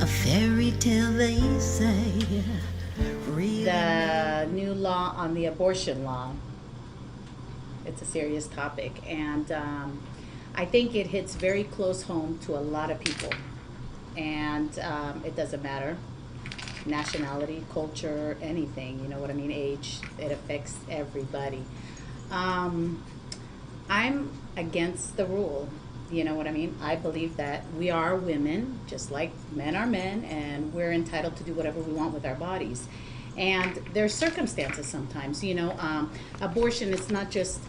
A fairy tale, they say. The new law on the abortion law. It's a serious topic, and I think it hits very close home to a lot of people. And it doesn't matter nationality, culture, anything, you know what I mean, age, it affects everybody. I'm against the rule, you know what I mean. I believe that we are women, just like men are men, and we're entitled to do whatever we want with our bodies. And there's circumstances sometimes, you know, abortion, it's not just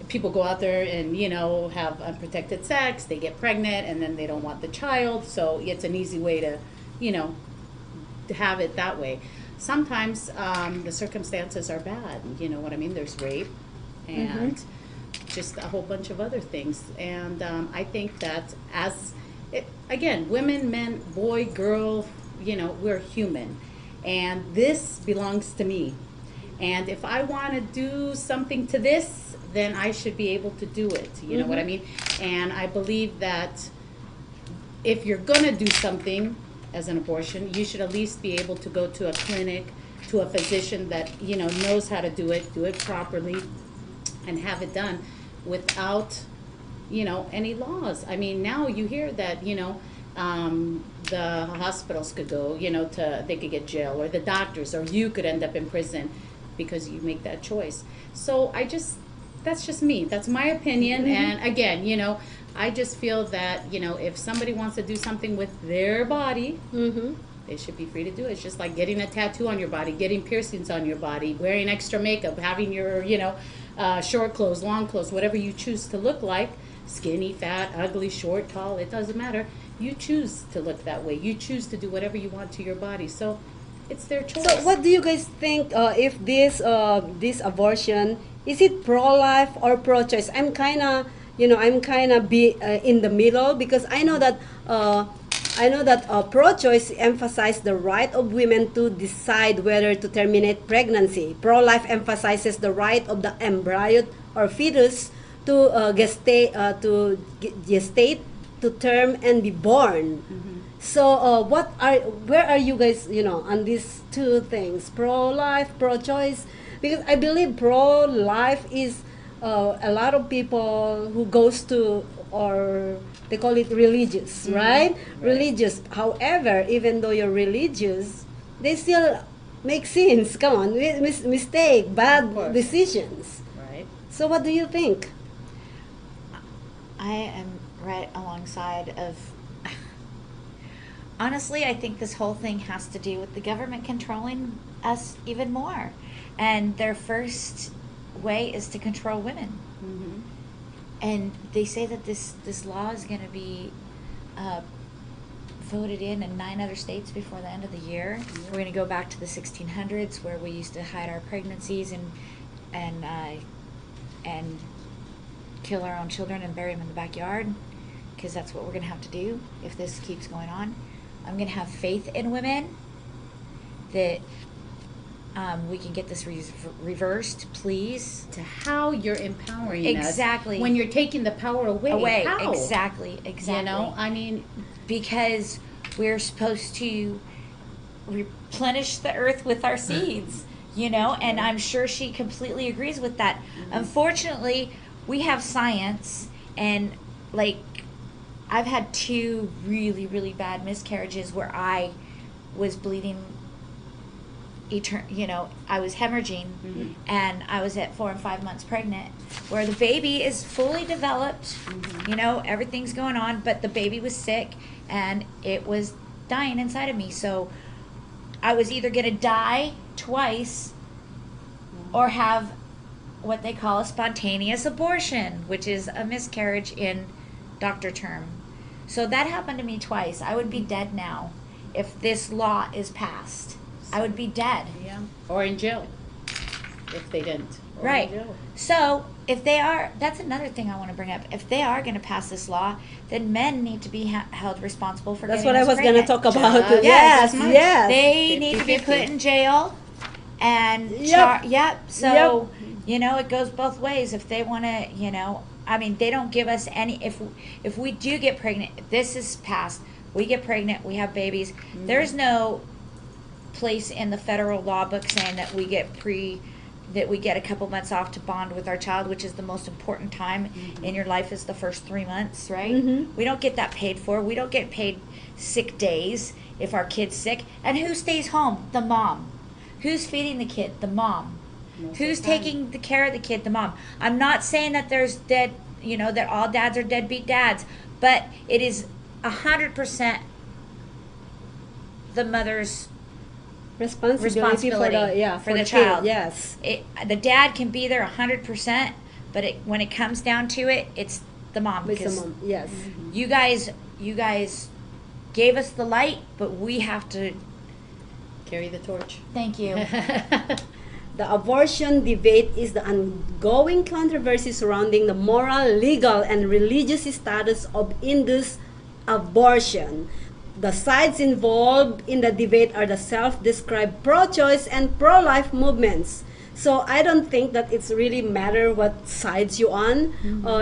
people go out there and, you know, have unprotected sex, they get pregnant, and then they don't want the child, so it's an easy way to, you know, to have it that way. Sometimes the circumstances are bad, you know what I mean? There's rape and just a whole bunch of other things. And I think that again, women, men, boy, girl, you know, we're human. And this belongs to me. And if I want to do something to this, then I should be able to do it, you know what I mean? And I believe that if you're going to do something as an abortion, you should at least be able to go to a clinic, to a physician that, you know, knows how to do it properly, and have it done without, you know, any laws. I mean, now you hear that, you know, the hospitals could go, you know, they could get jail, or the doctors, or you could end up in prison because you make that choice. So that's just me. That's my opinion. And again, you know, I just feel that, you know, if somebody wants to do something with their body, they should be free to do it. It's just like getting a tattoo on your body, getting piercings on your body, wearing extra makeup, having your, you know, short clothes, long clothes, whatever you choose to look like, skinny, fat, ugly, short, tall, it doesn't matter. You choose to look that way. You choose to do whatever you want to your body. So it's their choice. So what do you guys think if this abortion, is it pro-life or pro-choice? I'm kind of in the middle, because I know that pro-choice emphasizes the right of women to decide whether to terminate pregnancy. Pro-life emphasizes the right of the embryo or fetus to gestate, to term, and be born. So where are you guys, you know, on these two things, pro-life, pro-choice? Because I believe pro-life is a lot of people who goes to, or they call it religious, right? Religious. However, even though you're religious, they still make sins. Come on, mistake, bad decisions. Right. So what do you think? I am right alongside of. Honestly, I think this whole thing has to do with the government controlling us even more. And their first way is to control women. And they say that this law is going to be voted in 9 other states before the end of the year. We're going to go back to the 1600s, where we used to hide our pregnancies and kill our own children and bury them in the backyard, because that's what we're going to have to do if this keeps going on. I'm going to have faith in women that we can get this reversed, please. To how you're empowering Exactly. us when you're taking the power away. How? Exactly. You know, I mean, because we're supposed to replenish the earth with our seeds, you know, and I'm sure she completely agrees with that. Unfortunately, we have science, and like, I've had 2 really, really bad miscarriages where I was bleeding, you know, I was hemorrhaging, and I was at 4 and 5 months pregnant, where the baby is fully developed, you know, everything's going on, but the baby was sick, and it was dying inside of me. So I was either going to die twice or have what they call a spontaneous abortion, which is a miscarriage in doctor term. So that happened to me twice. I would be dead now if this law is passed. I would be dead. Yeah. Or in jail if they didn't. Or Right. in jail. So if they are, that's another thing I want to bring up. If they are going to pass this law, then men need to be held responsible for That's getting what I us was going to pregnant. talk about. Just Yes, as much. yes. They need to be 50-50. put in jail and Yep. So you know, it goes both ways. If they want to, you know, I mean, they don't give us any. If we do get pregnant, if this is passed, we get pregnant, we have babies. There's no place in the federal law book saying that we get a couple months off to bond with our child, which is the most important time in your life, is the first 3 months, right? We don't get that paid for. We don't get paid sick days if our kid's sick. And who stays home? The mom. Who's feeding the kid? The mom. Who's taking the care of the kid? The mom. I'm not saying that there's that all dads are deadbeat dads, but it is 100% the mother's responsibility for the child. kid, yes. The dad can be there 100%, but when it comes down to it, it's the mom. With the mom, yes. You guys gave us the light, but we have to Carry the torch. Thank you. The abortion debate is the ongoing controversy surrounding the moral, legal, and religious status of induced abortion. The sides involved in the debate are the self-described pro-choice and pro-life movements. So I don't think that it's really matter what sides you on.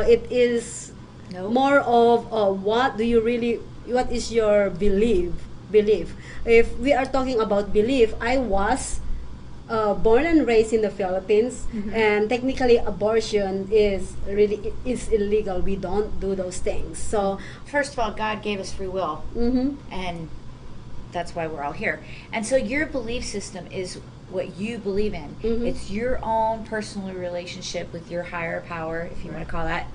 It is more of what is your belief. If we are talking about belief, I was born and raised in the Philippines, and technically abortion is illegal. We don't do those things. So first of all, God gave us free will, and that's why we're all here. And so your belief system is what you believe in. It's your own personal relationship with your higher power, if you want to call that.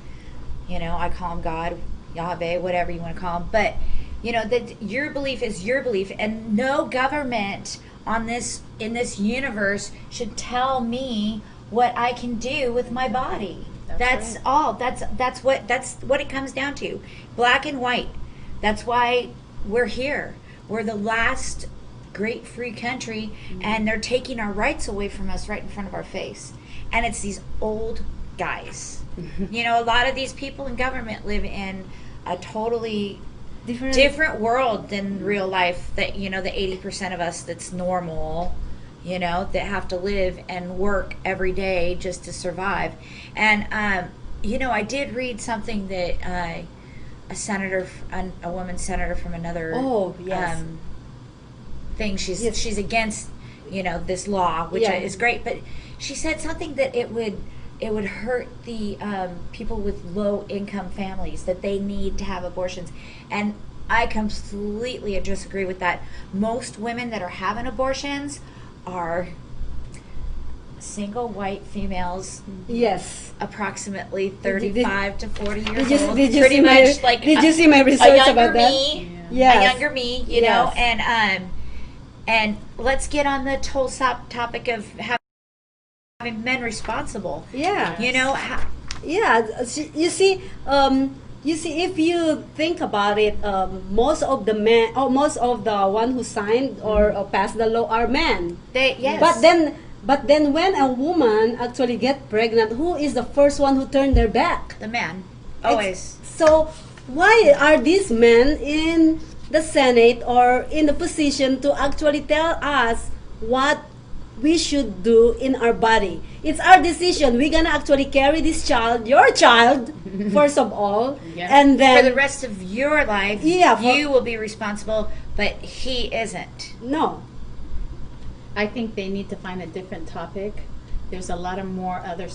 I call him God, Yahweh, whatever you want to call him. But that your belief is your belief, and no government in this universe should tell me what I can do with my body. That's right. All. That's what it comes down to. Black and white. That's why we're here. We're the last great free country, and they're taking our rights away from us right in front of our face. And it's these old guys. A lot of these people in government live in a totally different world than real life, that the 80% of us that's normal, that have to live and work every day just to survive. And I did read something that a woman senator from another thing, she's against this law, which is great, but she said something that it would hurt the people with low income families, that they need to have abortions. And I completely disagree with that. Most women that are having abortions are single white females. Yes. Approximately 35 to 40 years old. Did you see my research about that? A younger me, know, and let's get on the whole topic of having men responsible. Yeah. You see, if you think about it, most of the men, or most of the one who signed or passed the law are men. But then when a woman actually get pregnant, who is the first one who turned their back? The man. Always. So why are these men in the Senate or in the position to actually tell us what we should do in our body? It's our decision. We're gonna actually carry this child, your child, first of all, and then for the rest of your life, you will be responsible, but he isn't. No. I think they need to find a different topic. There's a lot of more other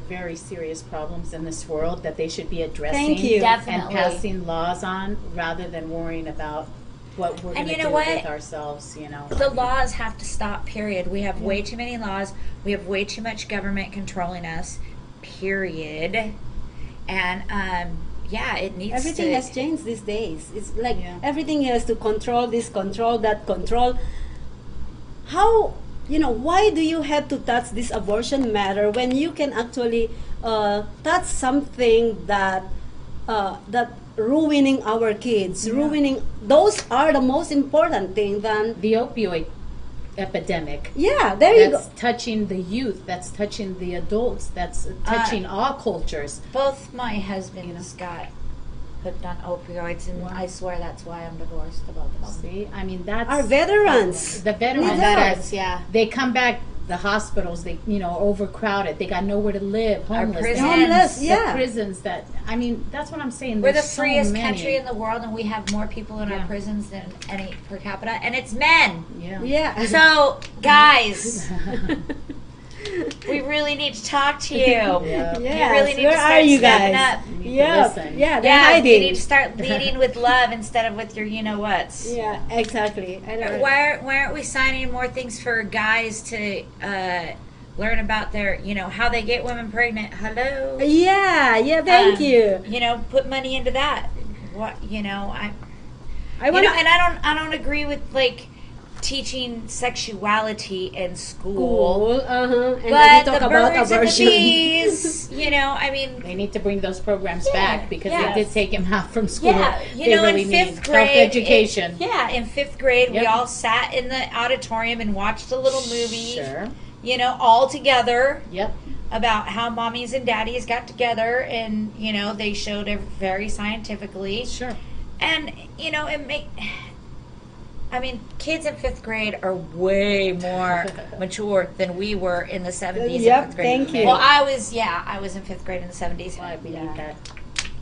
very serious problems in this world that they should be addressing. Thank you. Definitely. And passing laws on, rather than worrying about what we're going to do with ourselves, The laws have to stop, period. We have way too many laws. We have way too much government controlling us, period. And, it needs Everything has changed these days. It's like everything has to control this, control that, control. How, why do you have to touch this abortion matter when you can actually touch something that ruining our kids, those are the most important thing than the opioid epidemic. Yeah, there you go. That's touching the youth, that's touching the adults, that's touching all cultures. Both my husbands got hooked on opioids, and I swear that's why I'm divorced, the both of them. See, I mean, that's our veterans. The veterans, yeah. they come back the hospitals, they, you know, are overcrowded. They got nowhere to live. Homeless. prisons. Homeless, yeah. The prisons that, I mean, that's what I'm saying. We're the There's so freest many. country in the world, and we have more people in our Yeah. prisons than any per capita, and it's men. Yeah. Yeah. So, guys, we really need to talk to you. Yeah. Yes, You really need where to start are you stepping guys? up. You need to Yeah, listen. yeah, they're Yeah, hiding. you need to start leading with love instead of with your you-know-whats. Yeah, exactly. I know. Why aren't we signing more things for guys to learn about their, you know, how they get women pregnant? Hello? Yeah, thank you. You know, put money into that. What, you know, I you want know, and I don't agree with like teaching sexuality in school. cool. And then we But talk the about birds and the abortion. bees, you know, I mean, They need to bring those programs Yeah, back because yeah. they did take him out from school. yeah, you They know, really in need fifth grade, health education. in fifth grade, we Yep. all sat in the auditorium and watched a little movie, Sure. you know, all together Yep. about how mommies and daddies got together, and you know, they showed it very scientifically, Sure. and you know, I mean, kids in fifth grade are way more mature than we were in the 70s. Yep, in fifth grade. thank you. Well, I was in fifth grade in the 70s. Well, we need that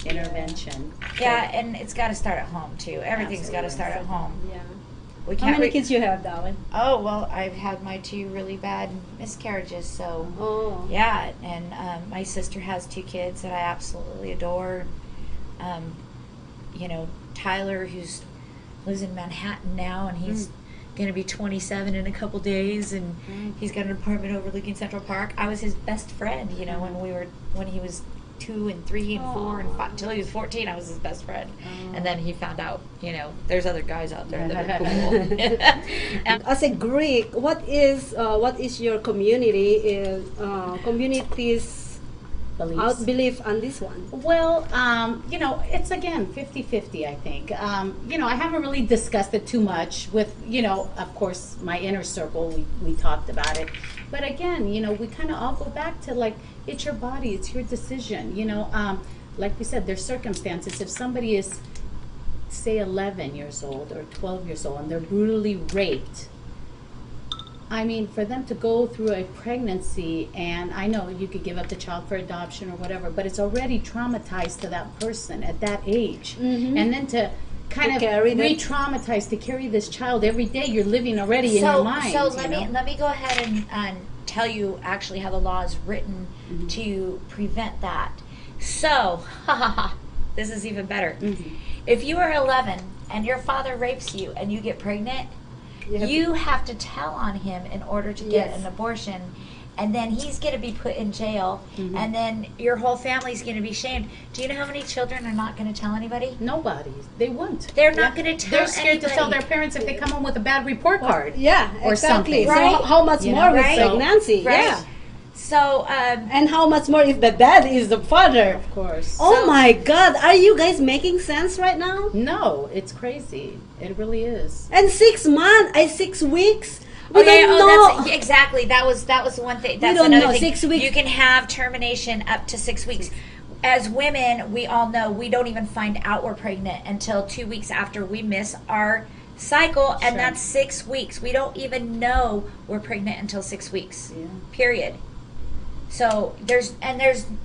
intervention. Yeah, and it's got to start at home too. Everything's got to start at home. Yeah. We How can't. many kids you have, darling? Oh well, I've had my 2 really bad miscarriages. So Oh. yeah, and my sister has 2 kids that I absolutely adore. You know, Tyler, who's lives in Manhattan now, and he's going to be 27 in a couple days, and he's got an apartment overlooking Central Park. I was his best friend, you know, when he was 2 and 3 and 4 and 5, until he was 14. I was his best friend, and then he found out, you know, there's other guys out there that are cool. And As a Greek, what is your community's Beliefs. belief on this one? Well, you know, it's again 50-50, I think. You know, I haven't really discussed it too much with, you know, of course, my inner circle, we talked about it. But again, you know, we kind of all go back to like, it's your body, it's your decision, you know. Like we said, there's circumstances. If somebody is, say, 11 years old or 12 years old and they're brutally raped, I mean, for them to go through a pregnancy, and I know you could give up the child for adoption or whatever, but it's already traumatized to that person at that age. And then to kind To of carry that- re-traumatize, to carry this child every day, you're living already in your mind. So you know? let me go ahead and tell you actually how the law is written to prevent that. So, this is even better. If you are 11 and your father rapes you and you get pregnant, you have to tell on him in order to get Yes. an abortion, and then he's going to be put in jail, and then your whole family's going to be shamed. Do you know how many children are not going to tell anybody? Nobody. They won't. They're not going to tell They're scared to tell anybody. their parents if they come home with a bad report card. Yeah, Or exactly. something. So Right. how much You more know, with right? pregnancy? Right? Yeah. So, And how much more if the dad is the father? Of course. Oh So- my God, are you guys making sense right now? No, it's crazy. It really is. And 6 months, 6 weeks? We okay, don't know. that's exactly. That was one thing. That's don't another know. thing. 6 weeks. You can have termination up to 6 weeks. As women, we all know we don't even find out we're pregnant until 2 weeks after we miss our cycle, and Sure. that's 6 weeks. We don't even know we're pregnant until 6 weeks. Yeah. Period. So there's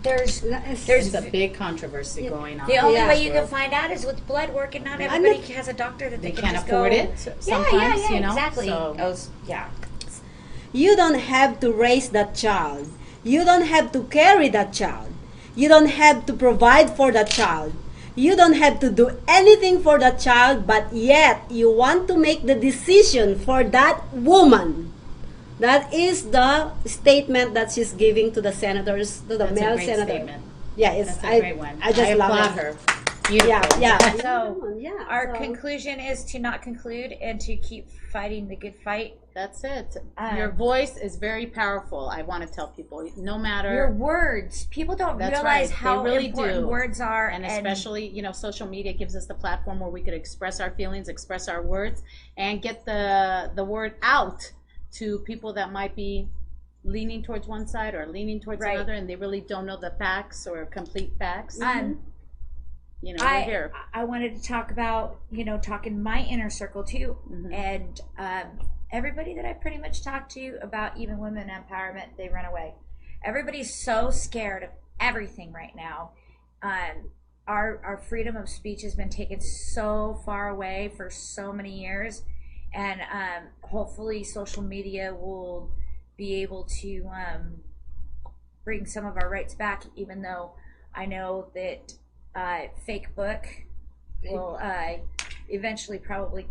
There's a big controversy going on. the only Yeah. way you can find out is with blood work, and not I'm everybody not- has a doctor that They can can't just afford go, it Yeah, sometimes, yeah, you know. exactly. So, Yeah. You don't have to raise that child. You don't have to carry that child. You don't have to provide for that child. You don't have to do anything for that child, but yet you want to make the decision for that woman. That is the statement that she's giving to the senators, to the that's male a great senator. statement. Yeah, it's That's a great one. I just love applaud it. her. Beautiful. Yeah, yeah. So, yeah. Our so- conclusion is to not conclude and to keep fighting the good fight. That's it. Your voice is very powerful. I want to tell people, no matter, Your words, people don't That's realize right. They how really important do. words are, and especially, you know, social media gives us the platform where we could express our feelings, express our words, and get the word out to people that might be leaning towards one side or leaning towards Right. another, and they really don't know the facts or complete facts. You know, we're I here. wanted to talk about, talking my inner circle too, Mhm. and everybody that I pretty much talked to about even women empowerment, they run away. Everybody's so scared of everything right now. Our freedom of speech has been taken so far away for so many years, and hopefully social media will be able to bring some of our rights back, even though I know that fake book will eventually probably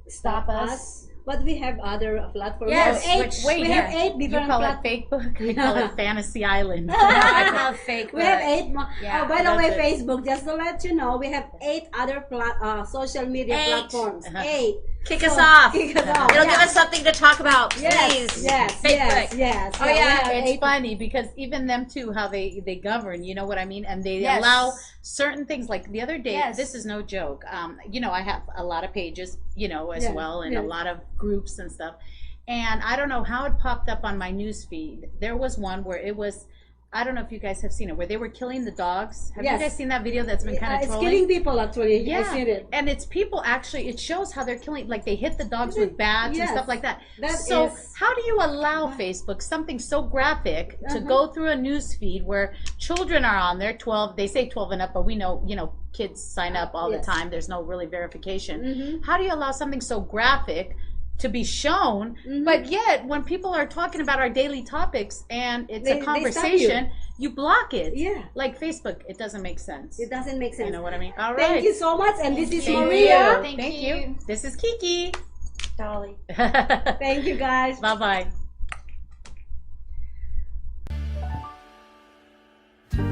stop us. But we have other platforms. Yes, we have 8 different You call it platforms. fake book? I call it Fantasy Island. I call it fake book. We have 8 more. Yeah, by the way, that's it. Facebook, just to let you know, we have 8 other social media 8. platforms. 8. Kick us off. Kick us off. It'll give us something to talk about, please. Yes. Oh, yeah. It's funny because even them too, how they govern, you know what I mean? And they Yes. allow certain things, like the other day, Yes. this is no joke. I have a lot of pages, as well, and a lot of groups and stuff. And I don't know how it popped up on my news feed. There was one where it was, I don't know if you guys have seen it, where they were killing the dogs. Have you guys seen that video that's been kind of It's trolling? killing people, actually. Yeah, I seen it. and it's people actually. It shows how they're killing, like they hit the dogs with bats and stuff like that. So How do you allow Facebook something so graphic to go through a news feed where children are on there, 12? They say 12 and up, but we know, kids sign up all the time. There's no really verification. How do you allow something so graphic to be shown, but yet when people are talking about our daily topics and it's a conversation, you block it? Yeah. Like Facebook, it doesn't make sense. It doesn't make sense. You know what I mean? All right. Thank you so much. And this is Thank Maria. you. Thank you. This is Kiki. Dolly. Thank you, guys. Bye-bye.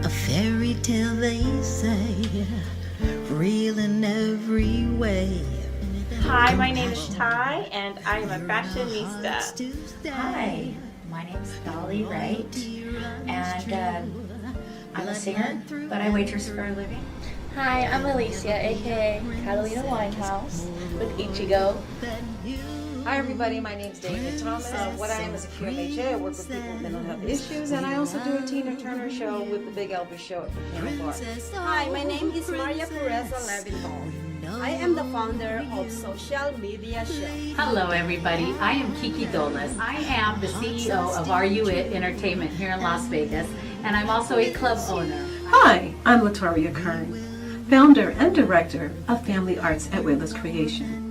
A fairy tale they say, real in every way. Hi, my name is Ty, and I am a fashionista. Hi, my name's Dolli, Wright, and I'm a singer, but I waitress for a living. Hi, I'm Alicia, aka Catalina Winehouse with Ichigo. Hi everybody, my name is David Thomas. What I am is a QMHA. I work with people with mental health issues, and I also do a Tina Turner show with the Big Elvis Show at the Piano Bar. Hi, my name is Maria Pureza Levinthal. I am the founder of Social Media Show. Hello, everybody. I am Kiki Dollis. I am the CEO of RU It Entertainment here in Las Vegas, and I'm also a club owner. Hi, I'm Latoria Kern, founder and director of Family Arts at Willa's Creation.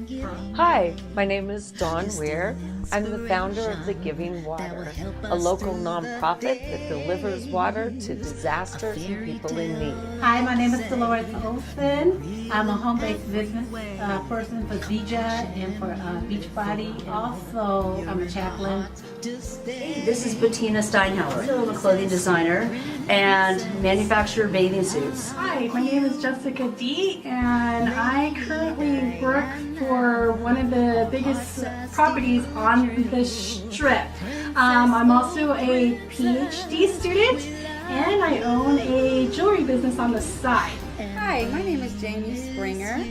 Hi, my name is Dawn Wier. I'm the founder of The Giving Water, a local nonprofit that delivers water to disasters and people in need. Hi, my name is Delores Olsen. I'm a home-based business person for Gigi and for Beachbody. Also, I'm a chaplain. This is Betina Steihauer. I'm a clothing designer and manufacturer bathing suits. Hi, my name is Jessica D, and I currently work for one of the biggest properties on the Strip. I'm also a PhD student, and I own a jewelry business on the side. Hi, my name is Jamie Springer,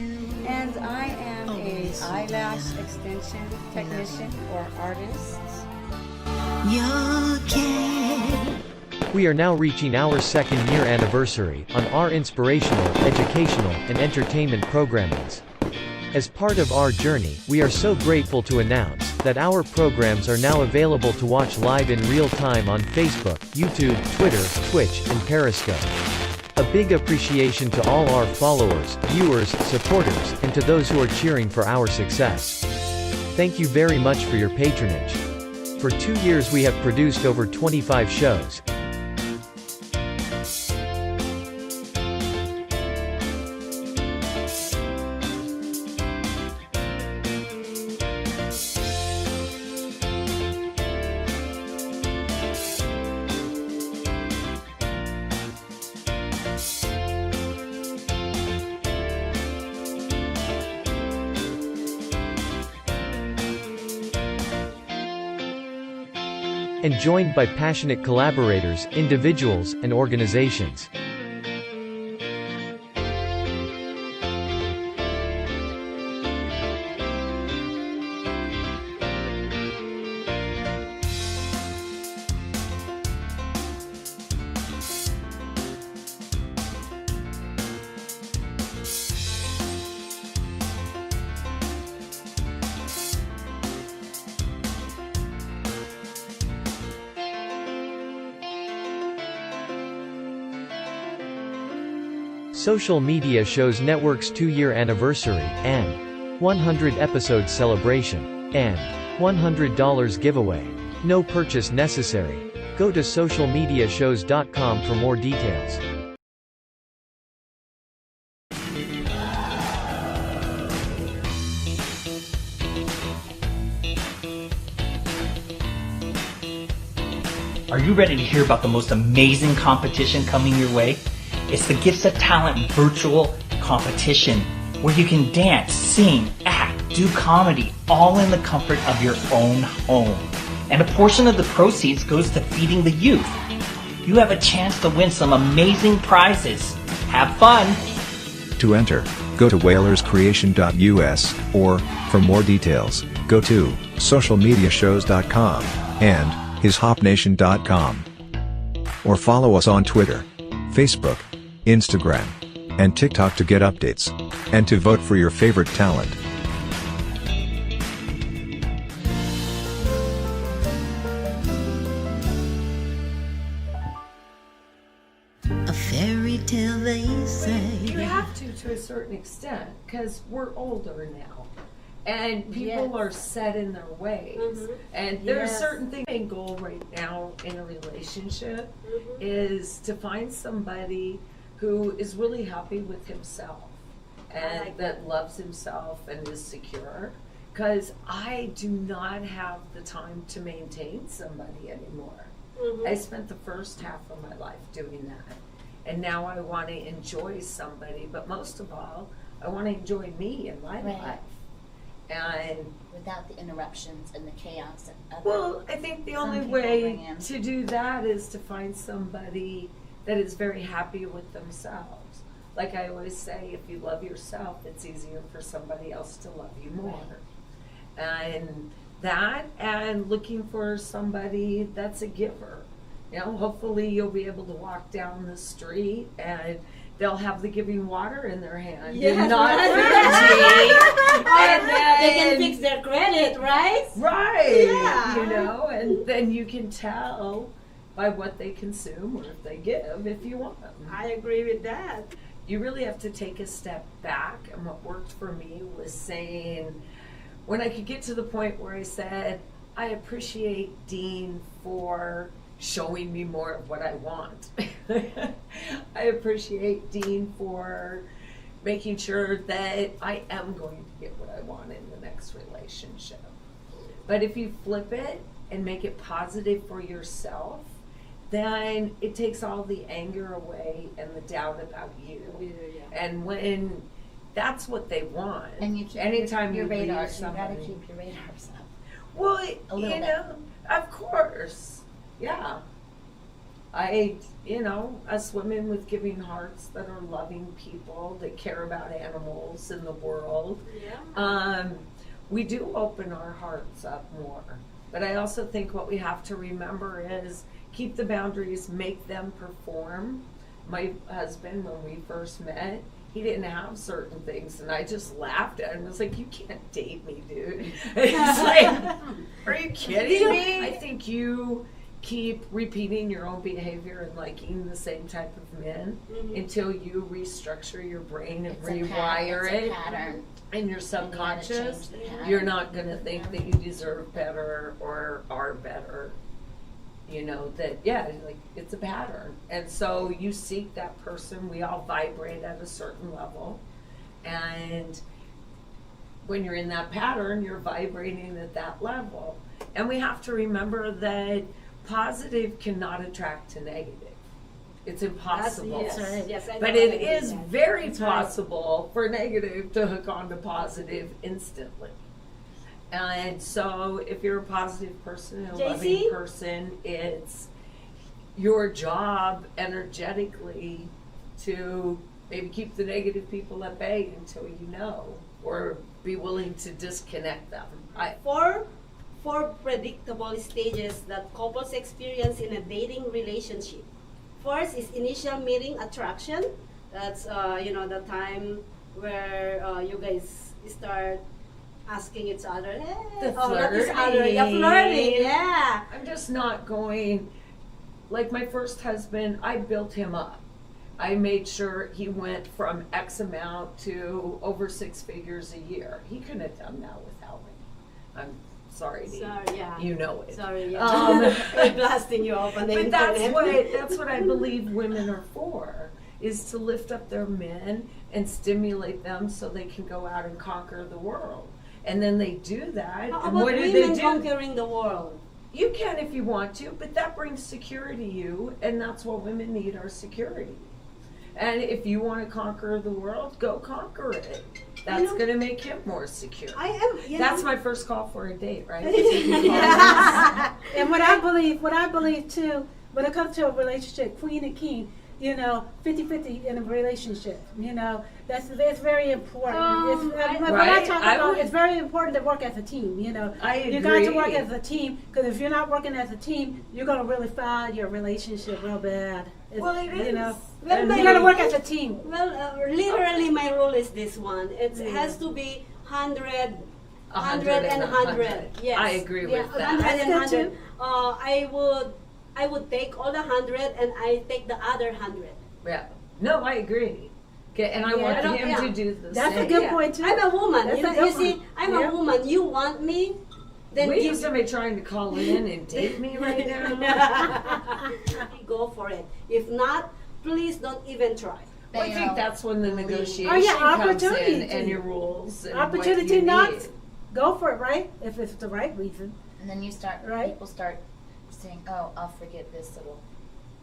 and I am a eyelash extension technician or artist. We are now reaching our 2nd year anniversary on our inspirational, educational, and entertainment programmings. As part of our journey, we are so grateful to announce that our programs are now available to watch live in real time on Facebook, YouTube, Twitter, Twitch, and Periscope. A big appreciation to all our followers, viewers, supporters, and to those who are cheering for our success. Thank you very much for your patronage. For 2 years we have produced over 25 shows. And joined by passionate collaborators, individuals, and organizations. Social Media Shows Network's 2-year anniversary, and 100 episode celebration, and $100 giveaway. No purchase necessary. Go to socialmediashows.com for more details. Are you ready to hear about the most amazing competition coming your way? It's the Gifts of Talent virtual competition where you can dance, sing, act, do comedy, all in the comfort of your own home. And a portion of the proceeds goes to feeding the youth. You have a chance to win some amazing prizes. Have fun! To enter, go to whalerscreation.us, or, for more details, go to socialmediashows.com and hishopnation.com. Or follow us on Twitter, Facebook, Instagram, and TikTok to get updates, and to vote for your favorite talent. A fairy tale they say. You have to a certain extent, because we're older now. And people are set in their ways. And there's certain things. My goal right now in a relationship is to find somebody who is really happy with himself and that loves himself and is secure. Because I do not have the time to maintain somebody anymore. I spent the first half of my life doing that. And now I want to enjoy somebody, but most of all, I want to enjoy me and my life. And without the interruptions and the chaos and well, I think the only way to do that is to find somebody that is very happy with themselves. Like I always say, if you love yourself, it's easier for somebody else to love you more. And that, and looking for somebody that's a giver. You know, hopefully you'll be able to walk down the street and they'll have the giving water in their hand. Yes, not and they can fix their credit, right? Right. Yeah. You know, and then you can tell by what they consume or if they give if you want them. I agree with that. You really have to take a step back, and what worked for me was saying, when I could get to the point where I said, I appreciate Dean for showing me more of what I want. I appreciate Dean for making sure that I am going to get what I want in the next relationship. But if you flip it and make it positive for yourself, then it takes all the anger away and the doubt about you. And when that's what they want, and you keep anytime your you radar, leave somebody, you gotta keep your radars up. Well, A little you know, of course. Yeah. Us women with giving hearts that are loving people, that care about animals in the world, we do open our hearts up more. But I also think what we have to remember is keep the boundaries, make them perform. My husband, when we first met, he didn't have certain things, and I just laughed at him. I was like, you can't date me, dude. It's like, are you kidding me? I think you keep repeating your own behavior and liking the same type of men until you restructure your brain and rewire it in your subconscious. You're not going to think that you deserve better or are better. You know, that, like, it's a pattern. And so you seek that person. We all vibrate at a certain level. And when you're in that pattern, you're vibrating at that level. And we have to remember that positive cannot attract to negative. It's impossible. Yes, but it is very possible for negative to hook on to positive instantly. And so if you're a positive person and a loving person, it's your job energetically to maybe keep the negative people at bay until you know, or be willing to disconnect them. Four predictable stages that couples experience in a dating relationship. First is initial meeting attraction. That's the time where you guys start asking each other, hey, flirting. Yeah. I'm just not going, like my first husband, I built him up. I made sure he went from X amount to over 6 figures a year. He couldn't have done that without me. I'm sorry, Dee. Sorry, yeah. You know it. Sorry, yeah. Blasting you off on the But internet. that's what I believe women are for, is to lift up their men and stimulate them so they can go out and conquer the world. And then they do that. How and about what do women they do? conquering the world? You can if you want to, but that brings security to you, and that's what women need, are security. And if you want to conquer the world, go conquer it. That's going to make him more secure. That's my first call for a date, right? And what I believe too, when it comes to a relationship, queen and king, 50-50 in a relationship, that's very important. It's very important to work as a team, I agree. You got to work as a team, because if you're not working as a team, you're going to really foul your relationship real bad. Well, it is. You got to work as a team. Well, literally my rule is this one. It has to be 100 and 100. Yes. I agree with that. 100 and 100. I would take all the 100 and I take the other 100. Yeah. No, I agree. Okay, and I want him to do the same. That's a good point too. I'm a woman. You see, I'm a woman. You want me? Then we have somebody trying to call in and date me right now. Go for it. If not, please don't even try. Well, I think that's when the negotiation comes in and your rules. And opportunity what you not need. go for it, right? If it's the right reason. And then people start saying, "Oh, I'll forget this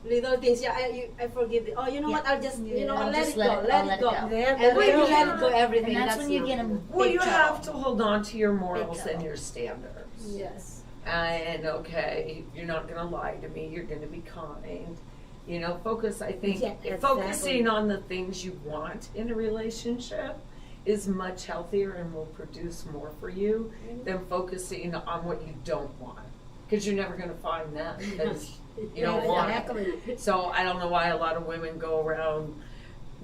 little things." Yeah, I forgive it. Oh, you know what? I'll just let it go. Let it go. And when you let it go, everything. And that's when you get them. Well, you have to hold on to your morals and your standards. Yes. And okay, you're not going to lie to me. You're going to be kind. Focus. I think focusing on the things you want in a relationship is much healthier and will produce more for you than focusing on what you don't want. Because you're never going to find that because you don't want it. So I don't know why a lot of women go around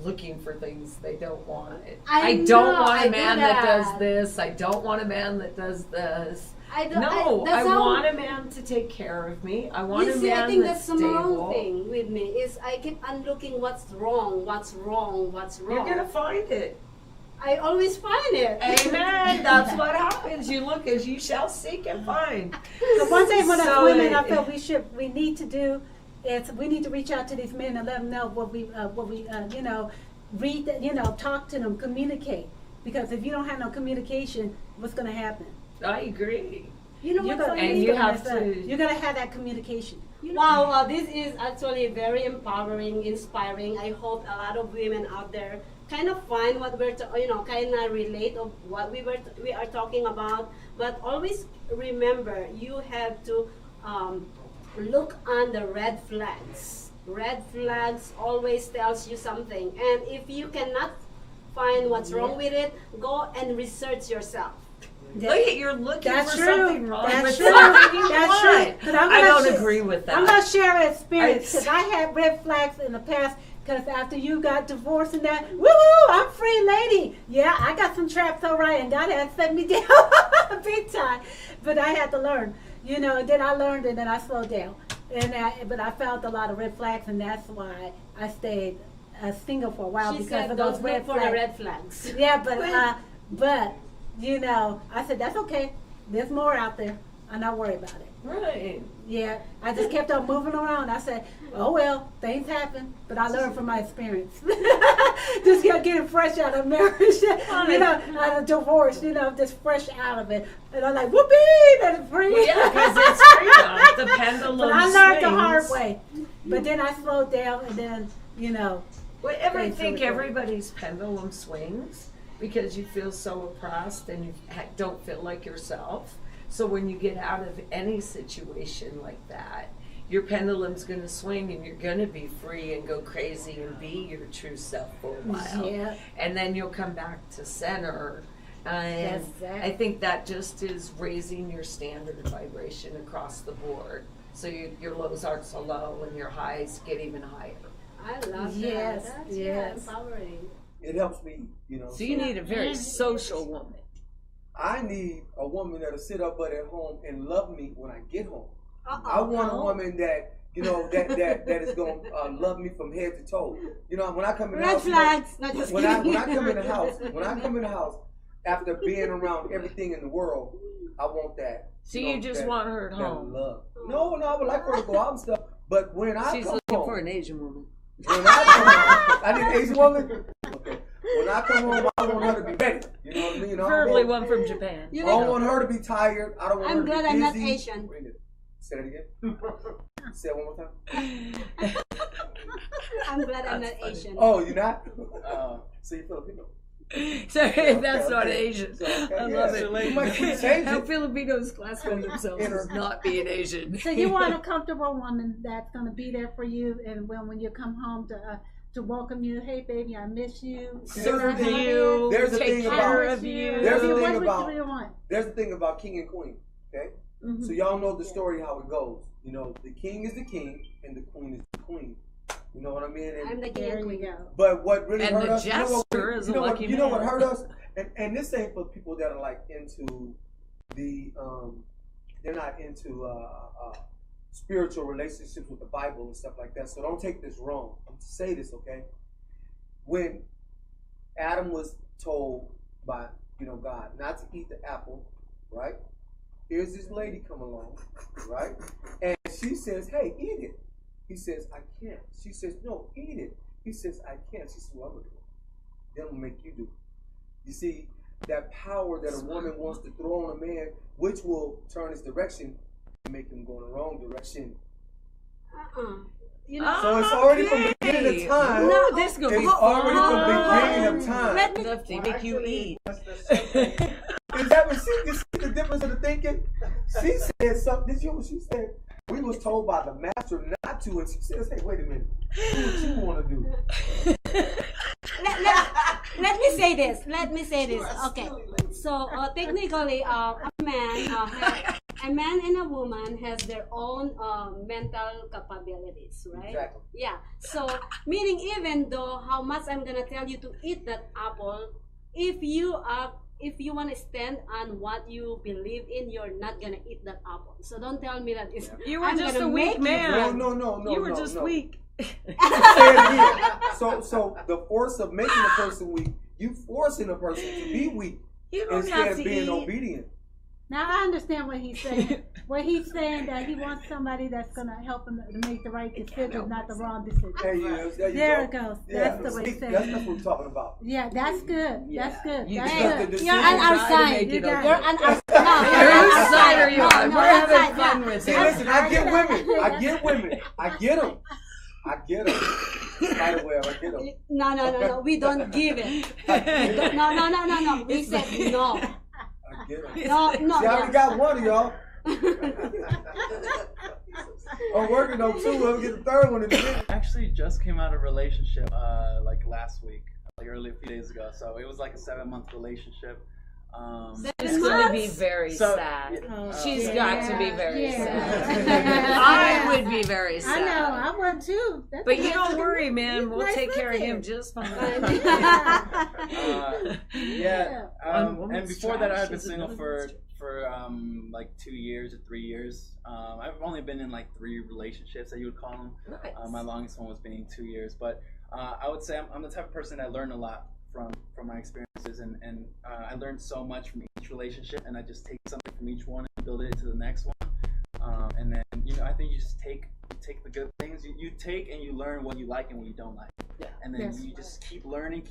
looking for things they don't want. I don't want a man that does this. I don't want a man that does this. I want a man to take care of me. I want a man I think that's the stable. wrong thing with me is I keep on looking what's wrong. You're going to find it. I always find it. Amen. That's what happens. You look as you shall seek and find. The one thing when us women, I feel we need to do is we need to reach out to these men and let them know what we read, talk to them, communicate. Because if you don't have no communication, what's going to happen? I agree. You gotta have that communication. Wow, this is actually very empowering, inspiring. I hope a lot of women out there kind of find what we're, kind of relate of what we are talking about. But always remember, you have to look on the red flags. Red flags always tells you something. And if you cannot find what's wrong with it, go and research yourself. Look at you're looking for something wrong. That's true. That's true. I don't agree with that. I'm not sharing experience because I had red flags in the past. Because after you got divorced and that, woo-hoo, I'm free lady. Yeah, I got some traps all right, and that had set me down big time. But I had to learn, and then I learned and then I slowed down. But I felt a lot of red flags, and that's why I stayed single for a while because of those red flags. The red flags. Yeah, but I said, that's okay. There's more out there. I'm not worried about it. Right. Yeah, I just kept on moving around. I said, oh, well, things happen, but I learned from my experience. Just getting fresh out of marriage, out of divorce, just fresh out of it. And I'm like, whoopee, that is free. Well, yeah, because it's freedom. The pendulum But I learned the hard way. But then I slowed down, and then, Well, I think everybody's pendulum swings because you feel so oppressed and you don't feel like yourself. So when you get out of any situation like that, your pendulum's going to swing and you're going to be free and go crazy and be your true self for a while. Yeah. And then you'll come back to center. And I think that just is raising your standard vibration across the board. So your lows aren't so low and your highs get even higher. I love that. That's empowering. It helps me, So you need a very social woman. I need a woman that'll sit up but at home and love me when I get home. I want a woman that, you know, that is going to love me from head to toe. You know, when I come in the house, flags. Not just when I come in the house, after being around everything in the world, I want that. So you just want her at home? Love. No, I would like her to go out and stuff. But when I She's come looking home, for an Asian woman. When I come home, I need an Asian woman. Okay. When I come home, I want her to be ready. You know what I mean? Preferably one from Japan. I don't want her to be tired. I don't want her to be busy. I'm glad I'm not Asian. Say that again. Say it one more time. I'm glad I'm not Asian. Oh, you're not? So you're Filipino. Sorry, that's not Asian. So, okay, I love it. You might keep changing. How Filipinos classify themselves as not being Asian. So you want a comfortable woman that's going to be there for you, and when you come home to welcome you. Hey, baby, I miss you. Serve you. There's a take thing care about of you. There's a thing What about do you want? there's a thing about king and queen. Okay, so y'all know the story how it goes. You know, the king is the king and the queen is the queen. You know what I mean? And I'm the king and queen. But what really And hurt the us, jester is a lucky you know what man. hurt us, and this ain't for people that are like into the they're not into spiritual relationships with the Bible and stuff like that. So don't take this wrong. I'm to say this, okay? When Adam was told by God not to eat the apple, right? Here's this lady come along, right? And she says, "Hey, eat it." He says, "I can't." She says, "No, eat it." He says, "I can't." She says, "Well, I'm gonna do it. Then I'm gonna make you do it." You see, that power that a woman wants to throw on a man, which will turn his direction and make him go in the wrong direction. You know, So it's already from the beginning of time. No, this is gonna It's be already from the fun. beginning of time. Enough to make you eat. Is that what you see the difference of the thinking? She said something. Did you hear what she said? We was told by the master not to, and she says, "Hey, wait a minute. Do what you want to do." Let me say this. Okay. So technically, a man and a woman has their own mental capabilities, right? Exactly. Yeah. So meaning, even though how much I'm gonna tell you to eat that apple, if you want to stand on what you believe in, you're not gonna eat that apple. So don't tell me that it's. You were I'm just gonna a weak make you- man. No. You were just weak. Say it again. So the force of making a person weak, you forcing a person to be weak You don't instead have of to being eat. obedient. Now I understand what he's saying. What he's saying that he wants somebody that's going to help him to make the right decision, not the wrong decision. There It goes. Yeah, That's the way see, he's saying. that's what we're talking about. Yeah, that's good. Yeah. That's good. You That's got good. the decision. You're on our Try to side. make it You're okay. on our side. No, you're on Whose our side are you No, on? no, We're our having side, fun yeah. with See, it. listen, I get women. I get them. By the way, I get them. No. We don't give it. No. We said no. I get them. No. See, I already got one of y'all. I'm working on two. We'll get the third one in a minute. Actually, just came out of a relationship like last week, like early a few days ago. So it was like a 7-month relationship. It's going to be very sad. She's got to be very sad. I would be very sad. I know. I would too. But you don't worry, man. We'll take care of him just fine. And before that, I had been single for like 2 years or 3 years. I've only been in like 3 relationships that you would call them. Nice. My longest one was being 2 years. But I would say I'm the type of person that learned a lot from my experiences, and I learned so much from each relationship, and I just take something from each one and build it into the next one. And then I think you just take the good things. You take and you learn what you like and what you don't like. Yeah. And then you just keep learning,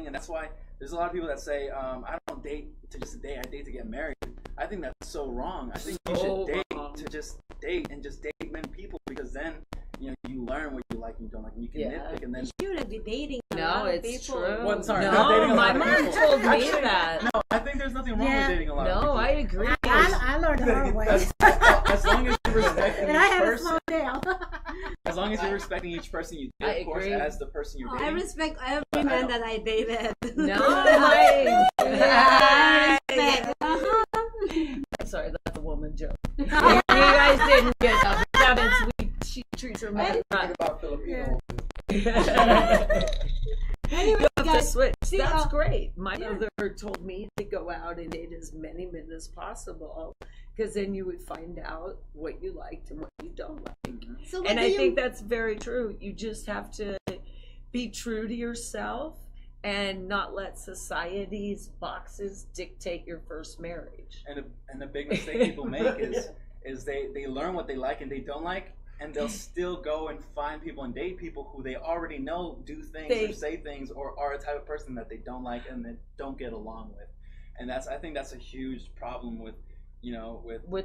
and that's why there's a lot of people that say I don't date to just date. I date to get married. I think that's so wrong. I think you should date to just date and just date many people, because then you learn what you like and you don't like, and you can nitpick, and then You should be dating a No, lot of it's people. true. Well, sorry, No, not dating a my lot of mom people. told me Actually, that. No, I think there's nothing wrong with dating a lot of people. No, I agree. I learned the hard way. As long as you're respecting And I each had to person, slow down. as long as you're respecting each person you date, I of course, agree. as the person you're I dating. respect every man that I dated. No, I respect. I'm sorry, that's a woman joke. You guys didn't get that. That is sweet. She treats her man right. About Filipino. Anyway, You have to guys, switch. see, That's great. My mother told me to go go out and eat as many men as possible, because then you would find out what you liked and what you don't like. So And I think that's very true. You just have to be true to yourself and not let society's boxes dictate your first marriage. And the big mistake people make is they learn what they like and they don't like, and they'll still go and find people and date people who they already know do things or say things or are a type of person that they don't like and they don't get along with. And I think that's a huge problem with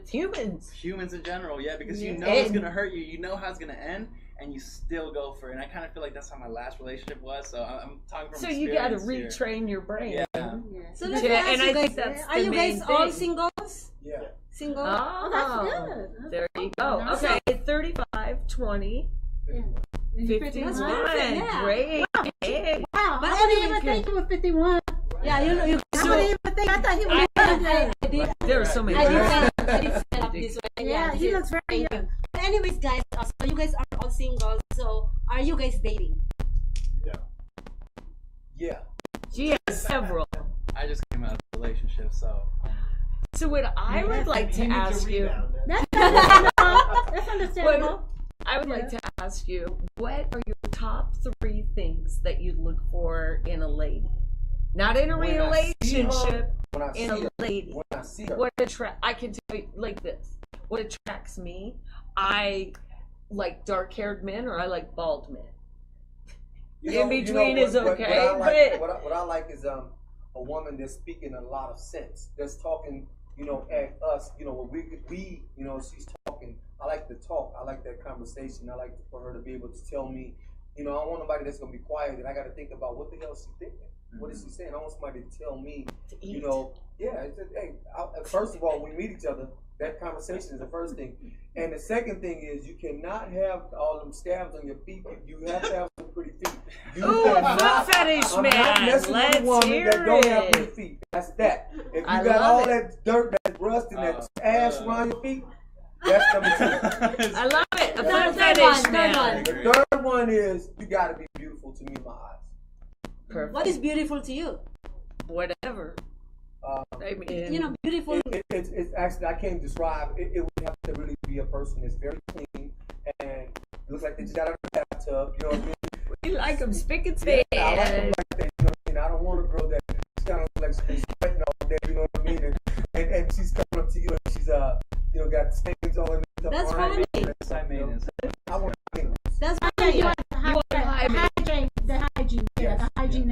humans in general, because you know it's gonna hurt you, you know how it's gonna end, and you still go for it. And I kind of feel like that's how my last relationship was. So I'm talking from experience. So you got to retrain your brain. So let me ask you guys, are you guys all singles? Yeah. Single? Oh, that's good. There you go. Okay, 35, 20, 51. Yeah. Great. Wow. Hey. Wow. I didn't even think you were 51. Yeah, you I didn't even think. I thought he was younger. There are so many. I did set up this way. Yeah, he looks very young. But anyways, guys, so you guys are all single. So are you guys dating? Yeah. She has several. I just came out of a relationship, so. So what I would like to ask you. That's understandable. I would like to ask you, what are your top 3 things that you look for in a lady? Not in a relationship, in a lady. When I see her. I can tell you like this. What attracts me, I like dark-haired men or I like bald men. In between is okay. What I like is a woman that's speaking a lot of sense. That's talking, at us, we she's talking. I like to talk. I like that conversation. I like for her to be able to tell me, I don't want nobody that's gonna be quiet and I got to think about what the hell is she thinking. What is she saying? I want somebody to tell me, first of all, when we meet each other, that conversation is the first thing. And the second thing is you cannot have all them scabs on your feet. You have to have some pretty feet. Foot fetish man. Not messing with a woman that don't have pretty feet. That's that. If you got all that dirt, that rust, and that ash around your feet, that's number 2. I love it. A Third foot fetish one. man. The third one is you got to be beautiful to me in my eyes. Perfect. What is beautiful to you? Whatever. I mean, beautiful. It's actually, I can't describe. It would have to really be a person that's very clean and looks like they just got out of the bathtub. You know what I mean? We like them spick and span. Yeah, I like them like that. You know what I mean? I don't want a girl that kind of like she's sweating all day. You know what I mean? And she's coming up to you and she's got stains all in the That's funny. I want That's funny. Hygiene. The hygiene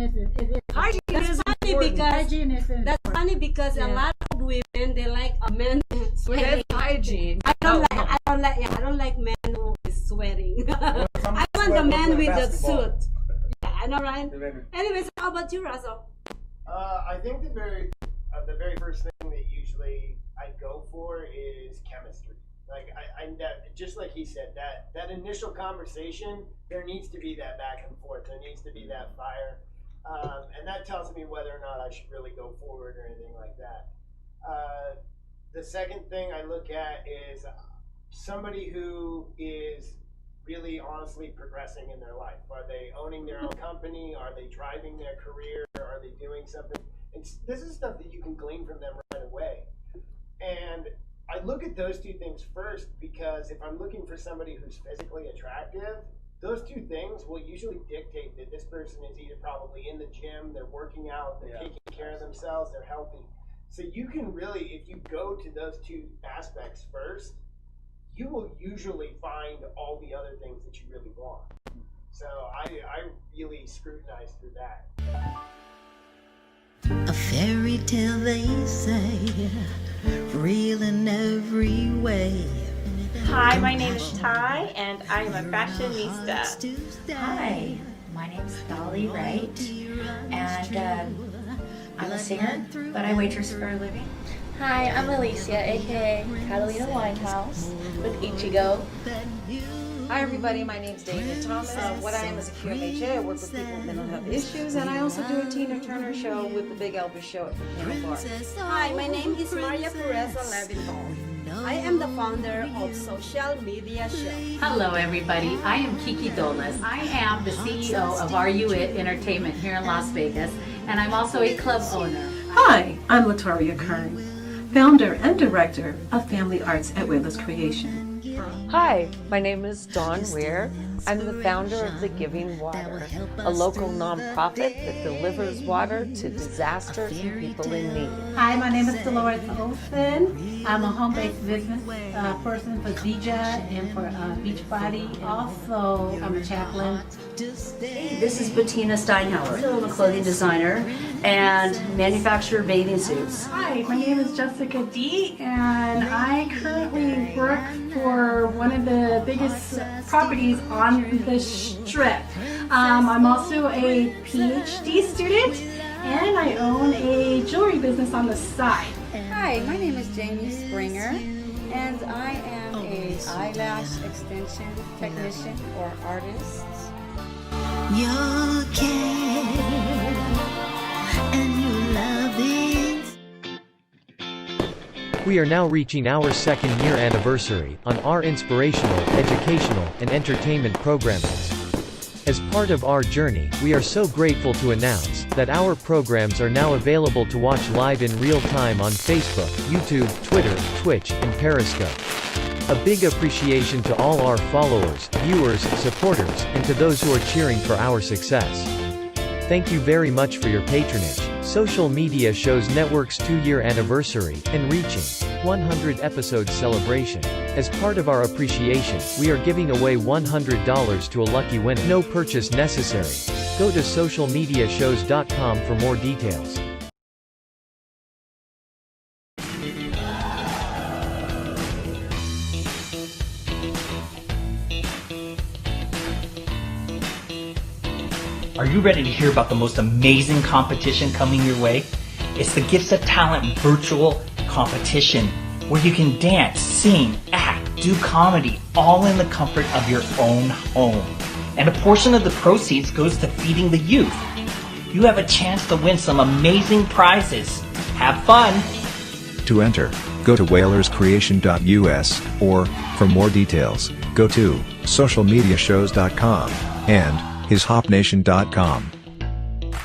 is That's funny because a lot of women, they like a man sweating. That's hygiene. I don't like men who is sweating. I want the man with the suit. Yeah, I know, right? Anyways, how about you, Russell? I think the very first thing that usually I go for is chemistry. Like just like he said, that initial conversation, there needs to be that back and forth. There needs to be that fire, and that tells me whether or not I should really go forward or anything like that. The second thing I look at is somebody who is really honestly progressing in their life. Are they owning their own company? Are they driving their career? Are they doing something? And this is stuff that you can glean from them right away. And I look at those 2 things first because if I'm looking for somebody who's physically attractive, those 2 things will usually dictate that this person is either probably in the gym, they're working out, they're taking care of themselves, they're healthy. So you can really, if you go to those 2 aspects first, you will usually find all the other things that you really want. So I really scrutinize through that. A fairy tale, they say, real in every way. Hi, my name is Ty, and I am a fashionista. Hi, my name is Dolli, Wright, and I'm a singer, but I waitress for a living. Hi, I'm Alicia, aka Catalina Winehouse with Ichigo. Hi everybody, my name's David Thomas. What I am is a QMHA. I work with people with mental health issues, and I also do a Tina Turner show with the Big Elvis show at Betina Bar. Hi, my name is Pureza Levinthal. I am the founder of Social Media Show. Hello everybody, I am Kiki Dollis. I am the CEO of Are You It Entertainment here in Las Vegas, and I'm also a club owner. Hi, I'm Latoria Kern, founder and director of Family Arts at Whalers Creation. Hi, my name is Dawn Wier. I'm the founder of The Giving Water, a local nonprofit that delivers water to disasters and people in need. Hi, my name is Delores Olsen. I'm a home-based business person for Gigi and for Beachbody. Also, I'm a chaplain. Hey, this is Betina Steihauer. I'm a clothing designer and manufacture bathing suits. Hi, my name is Jessica D, and I currently work for one of the biggest properties on the Strip. I'm also a PhD student, and I own a jewelry business on the side. Hi, my name is Jamie Springer, and I am a eyelash extension technician or artist. Your care and your loving. We are now reaching our 2nd year anniversary on our inspirational, educational, and entertainment programmings. As part of our journey, we are so grateful to announce that our programs are now available to watch live in real time on Facebook, YouTube, Twitter, Twitch, and Periscope. A big appreciation to all our followers, viewers, supporters, and to those who are cheering for our success. Thank you very much for your patronage. Social Media Shows Network's 2-year anniversary, and reaching 100 episodes celebration. As part of our appreciation, we are giving away $100 to a lucky winner. No purchase necessary. Go to socialmediashows.com for more details. Are you ready to hear about the most amazing competition coming your way? It's the Gifts of Talent virtual competition where you can dance, sing, act, do comedy, all in the comfort of your own home. And a portion of the proceeds goes to feeding the youth. You have a chance to win some amazing prizes. Have fun! To enter, go to whalerscreation.us, or, for more details, go to socialmediashows.com and hishopnation.com.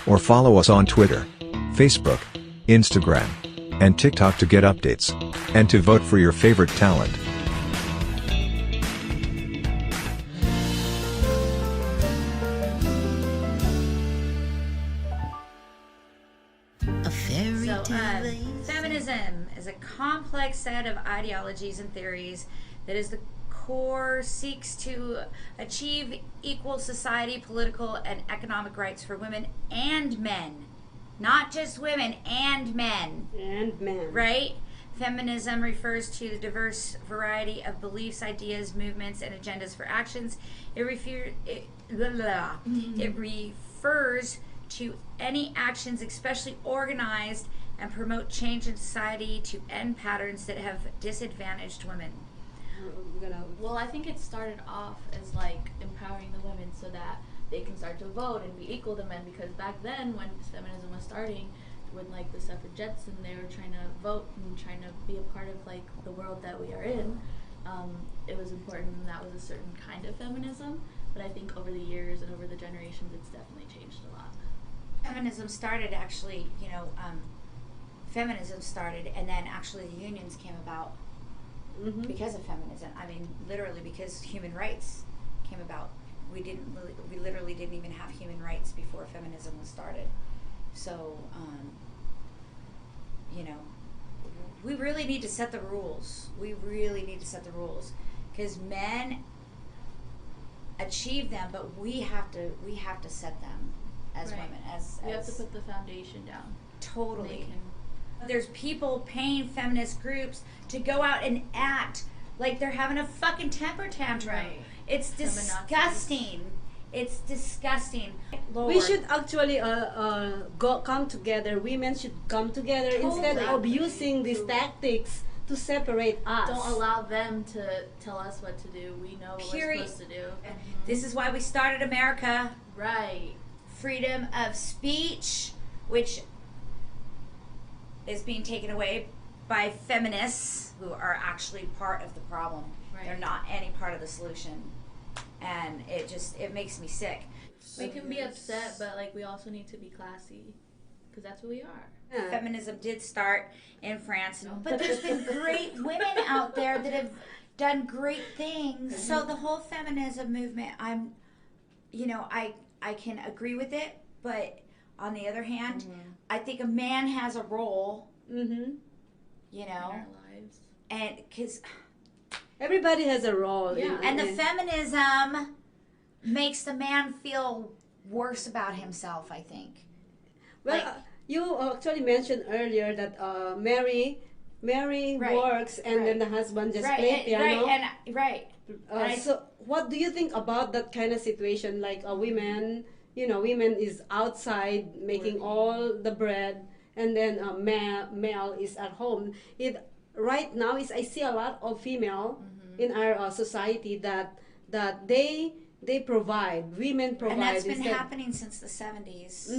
Or follow us on Twitter, Facebook, Instagram, and TikTok to get updates, and to vote for your favorite talent. Feminism is a complex set of ideologies and theories that is the core seeks to achieve equal society, political, and economic rights for women and men. Not just women, and men. And men. Right? Feminism refers to the diverse variety of beliefs, ideas, movements, and agendas for actions. It refers to any actions especially organized and promote change in society to end patterns that have disadvantaged women. Well, I think it started off as like empowering the women so that they can start to vote and be equal to men, because back then when feminism was starting, when like the suffragettes and they were trying to vote and trying to be a part of like the world that we are in, it was important, and that was a certain kind of feminism. But I think over the years and over the generations, it's definitely changed a lot. Feminism started actually, feminism started, and then actually the unions came about because of feminism. I mean, literally because human rights came about. We literally didn't even have human rights before feminism was started. So, we really need to set the rules. We really need to set the rules, because men achieve them, but we have to set them as women. We have to put the foundation down. Totally. There's people paying feminist groups to go out and act like they're having a fucking temper tantrum. Right. It's disgusting. It's disgusting. Lord. We should actually come together. Women should come together instead of using these tactics to separate us. Don't allow them to tell us what to do. We know what we're supposed to do. This is why we started America. Right. Freedom of speech, which is being taken away by feminists who are actually part of the problem. Right. They're not any part of the solution. And it makes me sick. We can be upset, but like we also need to be classy, because that's what we are. Feminism did start in France, but there's been great women out there that have done great things. So the whole feminism movement, I can agree with it, but on the other hand, I think a man has a role, in our lives, and because everybody has a role. And the feminism makes the man feel worse about himself, I think. Well, you actually mentioned earlier that Mary works and then the husband just plays piano. So what do you think about that kind of situation? Like women is outside making all the bread, and then male is at home. Right now I see a lot of female in our society that they provide. Women provide, and that's been happening since the 70s.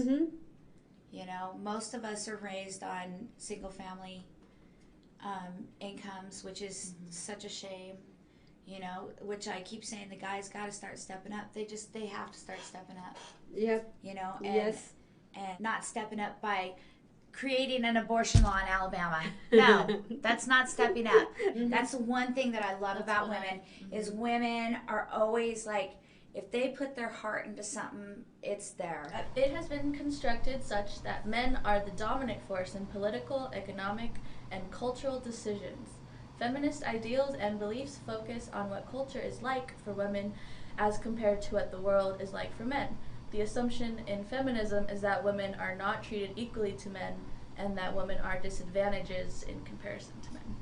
Most of us are raised on single family incomes, which is such a shame. Which I keep saying the guys got to start stepping up. They have to start stepping up. Yeah. And not stepping up by creating an abortion law in Alabama. No, that's not stepping up. That's the one thing that I love about women is women are always like, if they put their heart into something, it's there. It has been constructed such that men are the dominant force in political, economic, and cultural decisions. Feminist ideals and beliefs focus on what culture is like for women as compared to what the world is like for men. The assumption in feminism is that women are not treated equally to men and that women are disadvantages in comparison to men.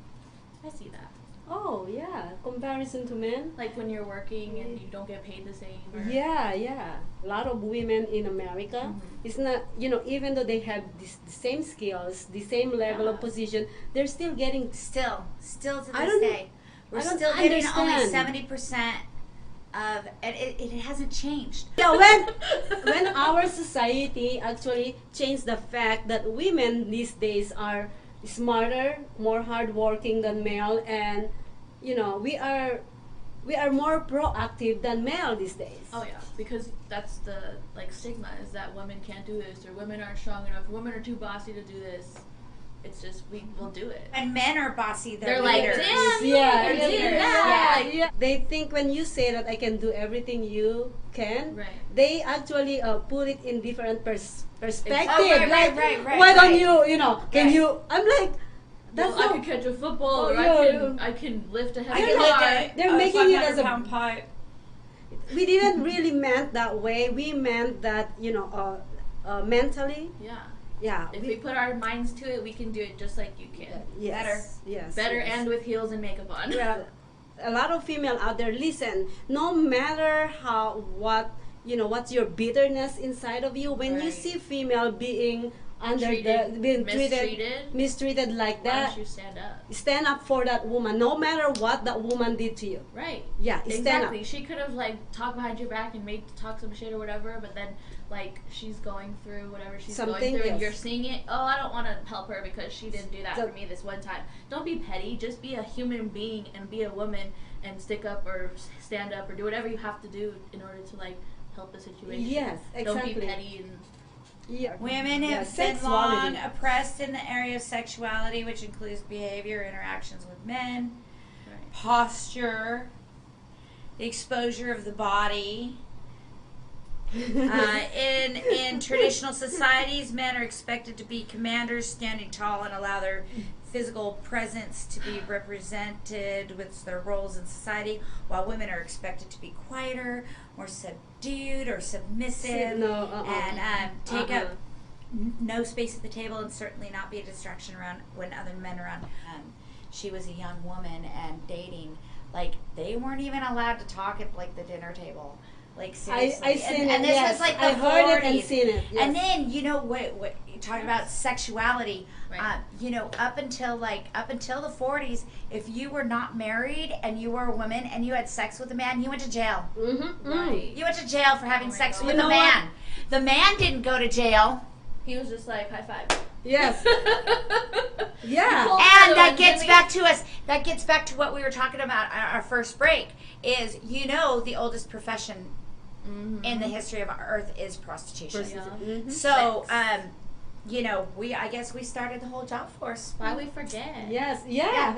I see that. Oh, yeah. Comparison to men? Like when you're working and you don't get paid the same. Or Yeah. A lot of women in America, it's not, even though they have the same skills, the same level of position, they're still getting... Still to this day. We're still getting only 70% of... And it hasn't changed. When our society actually changed the fact that women these days are smarter, more hardworking than male, and we are more proactive than male these days. Oh yeah, because that's the stigma is that women can't do this or women aren't strong enough, women are too bossy to do this. It's just we will do it. And men are bossy. They're like, leaders. they're doing that. Yeah. They think when you say that I can do everything you can, they actually put it in different perspective. Oh, right. Why don't you, can you? I'm like, that's I can catch a football, or I can lift a heavy car. They're making it as a pound pie. We didn't really meant that way. We meant that mentally. Yeah. If we put our minds to it, we can do it just like you can. Better and with heels and makeup on. Yeah. A lot of female out there, listen, no matter what's your bitterness inside of you, when you see female being mistreated like that, why don't you stand up? Stand up for that woman, no matter what that woman did to you. Right. Yeah, stand up. Exactly. She could have talked behind your back and talk some shit or whatever, but then she's going through whatever she's going through, and you're seeing it. Oh, I don't want to help her because she didn't do that for me this one time. Don't be petty. Just be a human being and be a woman and stick up or stand up or do whatever you have to do in order to help the situation. Yes, exactly. Don't be petty and. Yeah. Women have been long oppressed in the area of sexuality, which includes behavior, interactions with men, posture, the exposure of the body. In traditional societies, men are expected to be commanders, standing tall, and allow their physical presence to be represented with their roles in society, while women are expected to be quieter, more subdued or submissive, and take up no space at the table, and certainly not be a distraction around when other men are around. She was a young woman and dating, they weren't even allowed to talk at the dinner table. Seriously. I seen and it. This Yes, was the I heard 40s. it and seen it. Yes. And then what you talk about sexuality. Up until the 40s, if you were not married and you were a woman and you had sex with a man, you went to jail. Right. You went to jail for having sex with a man. The man didn't go to jail. He was just high five. Yes. Yeah. And that gets back to us. That gets back to what we were talking about at our first break. Is the oldest profession in the history of our earth is prostitution. Mm-hmm. So you know, I guess we started the whole job force. Why we forget? Yes, yes,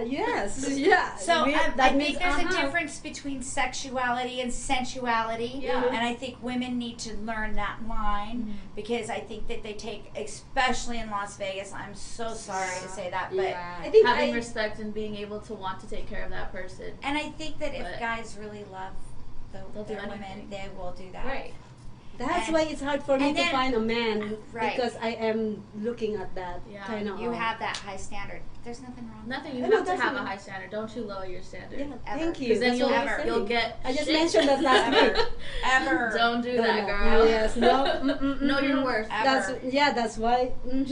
yeah. So That I means, think there's a difference between sexuality and sensuality, Yeah. and I think women need to learn that line because I think that they take, especially in Las Vegas. I'm so sorry to say that, but I think having respect and being able to want to take care of that person. And I think that if guys really love their women, they will do that. Right. That's why it's hard for me to find a man Right. because I am looking at that kind of. You have that high standard. There's nothing wrong. Nothing. You No, have to have a doesn't- high standard. Don't you lower your standard. Yeah, thank you. Because then That's you'll what get. I just shit. mentioned that last week. Ever. Don't do that, No. girl. Yes, no. Know your worth. That's why. And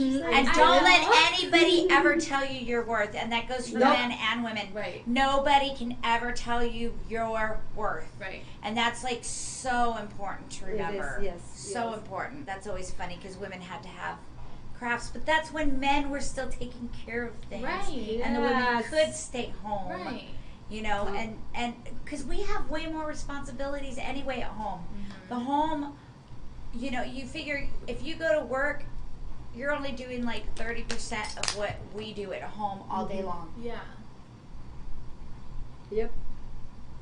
don't let anybody ever tell you your worth, and that goes for Nope. men and women. Right. Nobody can ever tell you your worth. Right. And that's like so important to remember. yes, So yes. important. That's always funny because women had to have crafts, but that's when men were still taking care of things, Right. and the women Yes. could stay home. Right. You know, and because we have way more responsibilities anyway at home. The home, you know, you figure if you go to work, you're only doing like 30% of what we do at home all day long. Yeah. Yep.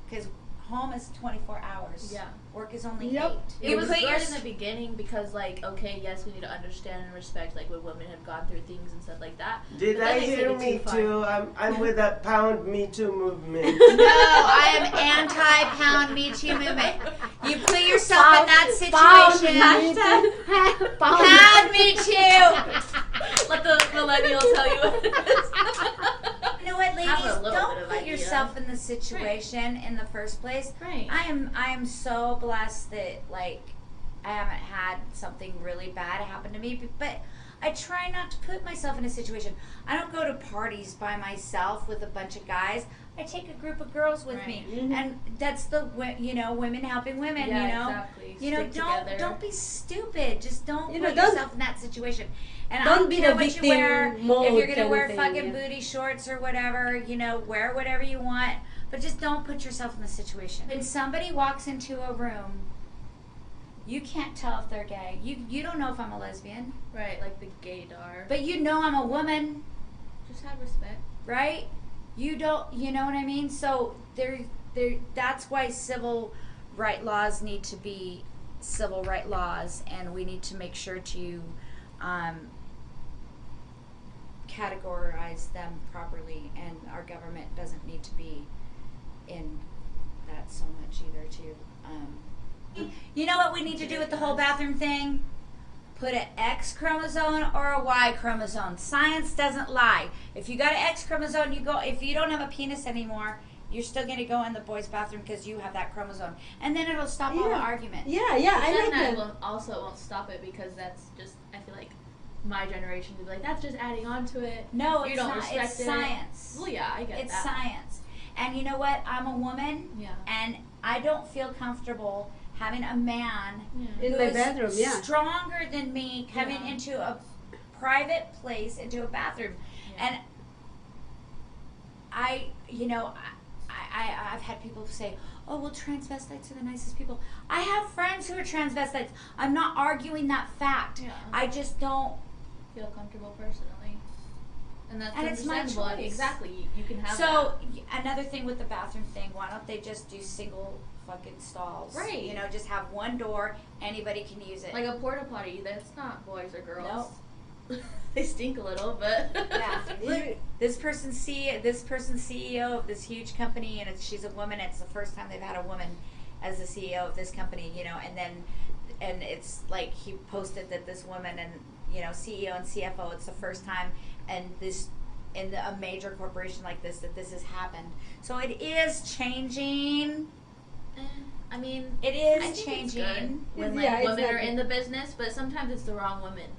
Because home is 24 hours. Yeah. Work is only Yep. 8. It was good in the beginning because, like, okay, yes, we need to understand and respect, like, when women have gone through things and stuff like that. Did But I then they hear take it Me far. Too? I'm with that Pound Me Too movement. No, I am anti-pound Me Too movement. You put yourself in that situation. Pound Me Too. Let the millennials tell you what it is. You know what, Have a ladies? little bit Don't of put idea. yourself in the situation in the first place. Right. I am so blessed that like I haven't had something really bad happen to me, but I try not to put myself in a situation. I don't go to parties by myself with a bunch of guys. I take a group of girls with me, and that's the women helping women. Yeah, you know, exactly. you know, Stick together. don't be stupid. Just don't You put know, don't- yourself in that situation. And don't I don't be care the what you victim wear. mode If you're gonna kind wear of thing, fucking yeah. booty shorts or whatever, you know, wear whatever you want, but just don't put yourself in the situation. When somebody walks into a room, you can't tell if they're gay. You don't know if I'm a lesbian, Right, like the gaydar. but you know I'm a woman, Just have respect. right? You don't, you know what I mean? So there, that's why civil right laws need to be civil right laws, and we need to make sure to categorize them properly, and our government doesn't need to be in that so much either too. You know what we need to do with the whole bathroom thing? Put an X chromosome or a Y chromosome. Science doesn't lie. If you got an X chromosome, you go. If you don't have a penis anymore, you're still going to go in the boys' bathroom because you have that chromosome, and then it'll stop all the argument. Yeah, But I then like that that. will also won't stop it because that's just, I feel like my generation would be like, that's just adding on to it. No, you it's don't not. respect It's it. science. Well, yeah, I get It's that. science. And you know what? I'm a woman, Yeah. and I don't feel comfortable having a man In who my is bedroom, yeah. stronger than me coming Yeah. into a private place, into a bathroom. And I've had people say, oh, well, transvestites are the nicest people. I have friends who are transvestites. I'm not arguing that fact. Yeah. I just don't. Feel comfortable personally. And that's And it's my understandable. choice. Exactly. You can have So another thing with the bathroom thing, why don't they just do single fucking stalls? Right. You know, just have one door, anybody can use it. that. Like a porta potty, that's not boys or girls. No. They stink a little, but Yeah. Look, this person's CEO of this huge company, and she's a woman. It's the first time they've had a woman as the CEO of this company, you know, and it's like he posted that this woman and, you know, CEO and CFO, it's the first time and this in a major corporation like this that this has happened. So it is changing. I mean, It is I think changing. it's good when like Yeah, women are exactly. in the business, but sometimes it's the wrong woman,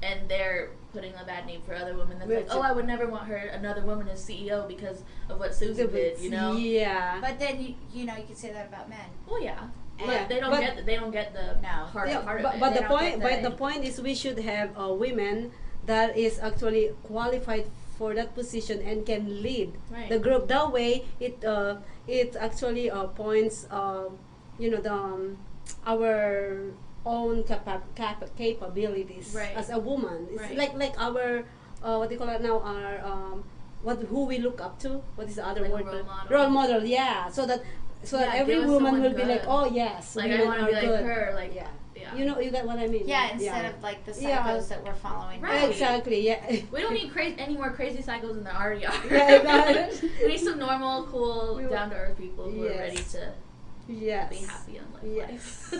and they're putting a bad name for other women. That's like, oh, I would never want another woman as CEO because of what Susie did, you know? Yeah. But then you know you could say that about men. Well, yeah. And- But they don't get the heart Yeah, part but, of it. but They the don't point, get but the point is, we should have women that is actually qualified for that position and can lead Right. the group. That way, it actually points, you know, the our own capabilities Right. as a woman. It's Right. like our what do you call it now? Our who we look up to. What is the other Like a word? role model. Role model. Yeah. So that Yeah, every give us woman someone will be like, good. oh yes, Like, I women wanna are be like good. her, like, yeah. yeah. You know, you get what I mean? Yeah, instead of like the psychos Yeah. that we're following. Right. Exactly. Yeah. We don't need any more crazy psychos than there already are. Yeah, right. We need some normal, cool, down to earth people who are Yes. ready to Yes. be happy in life. Yes.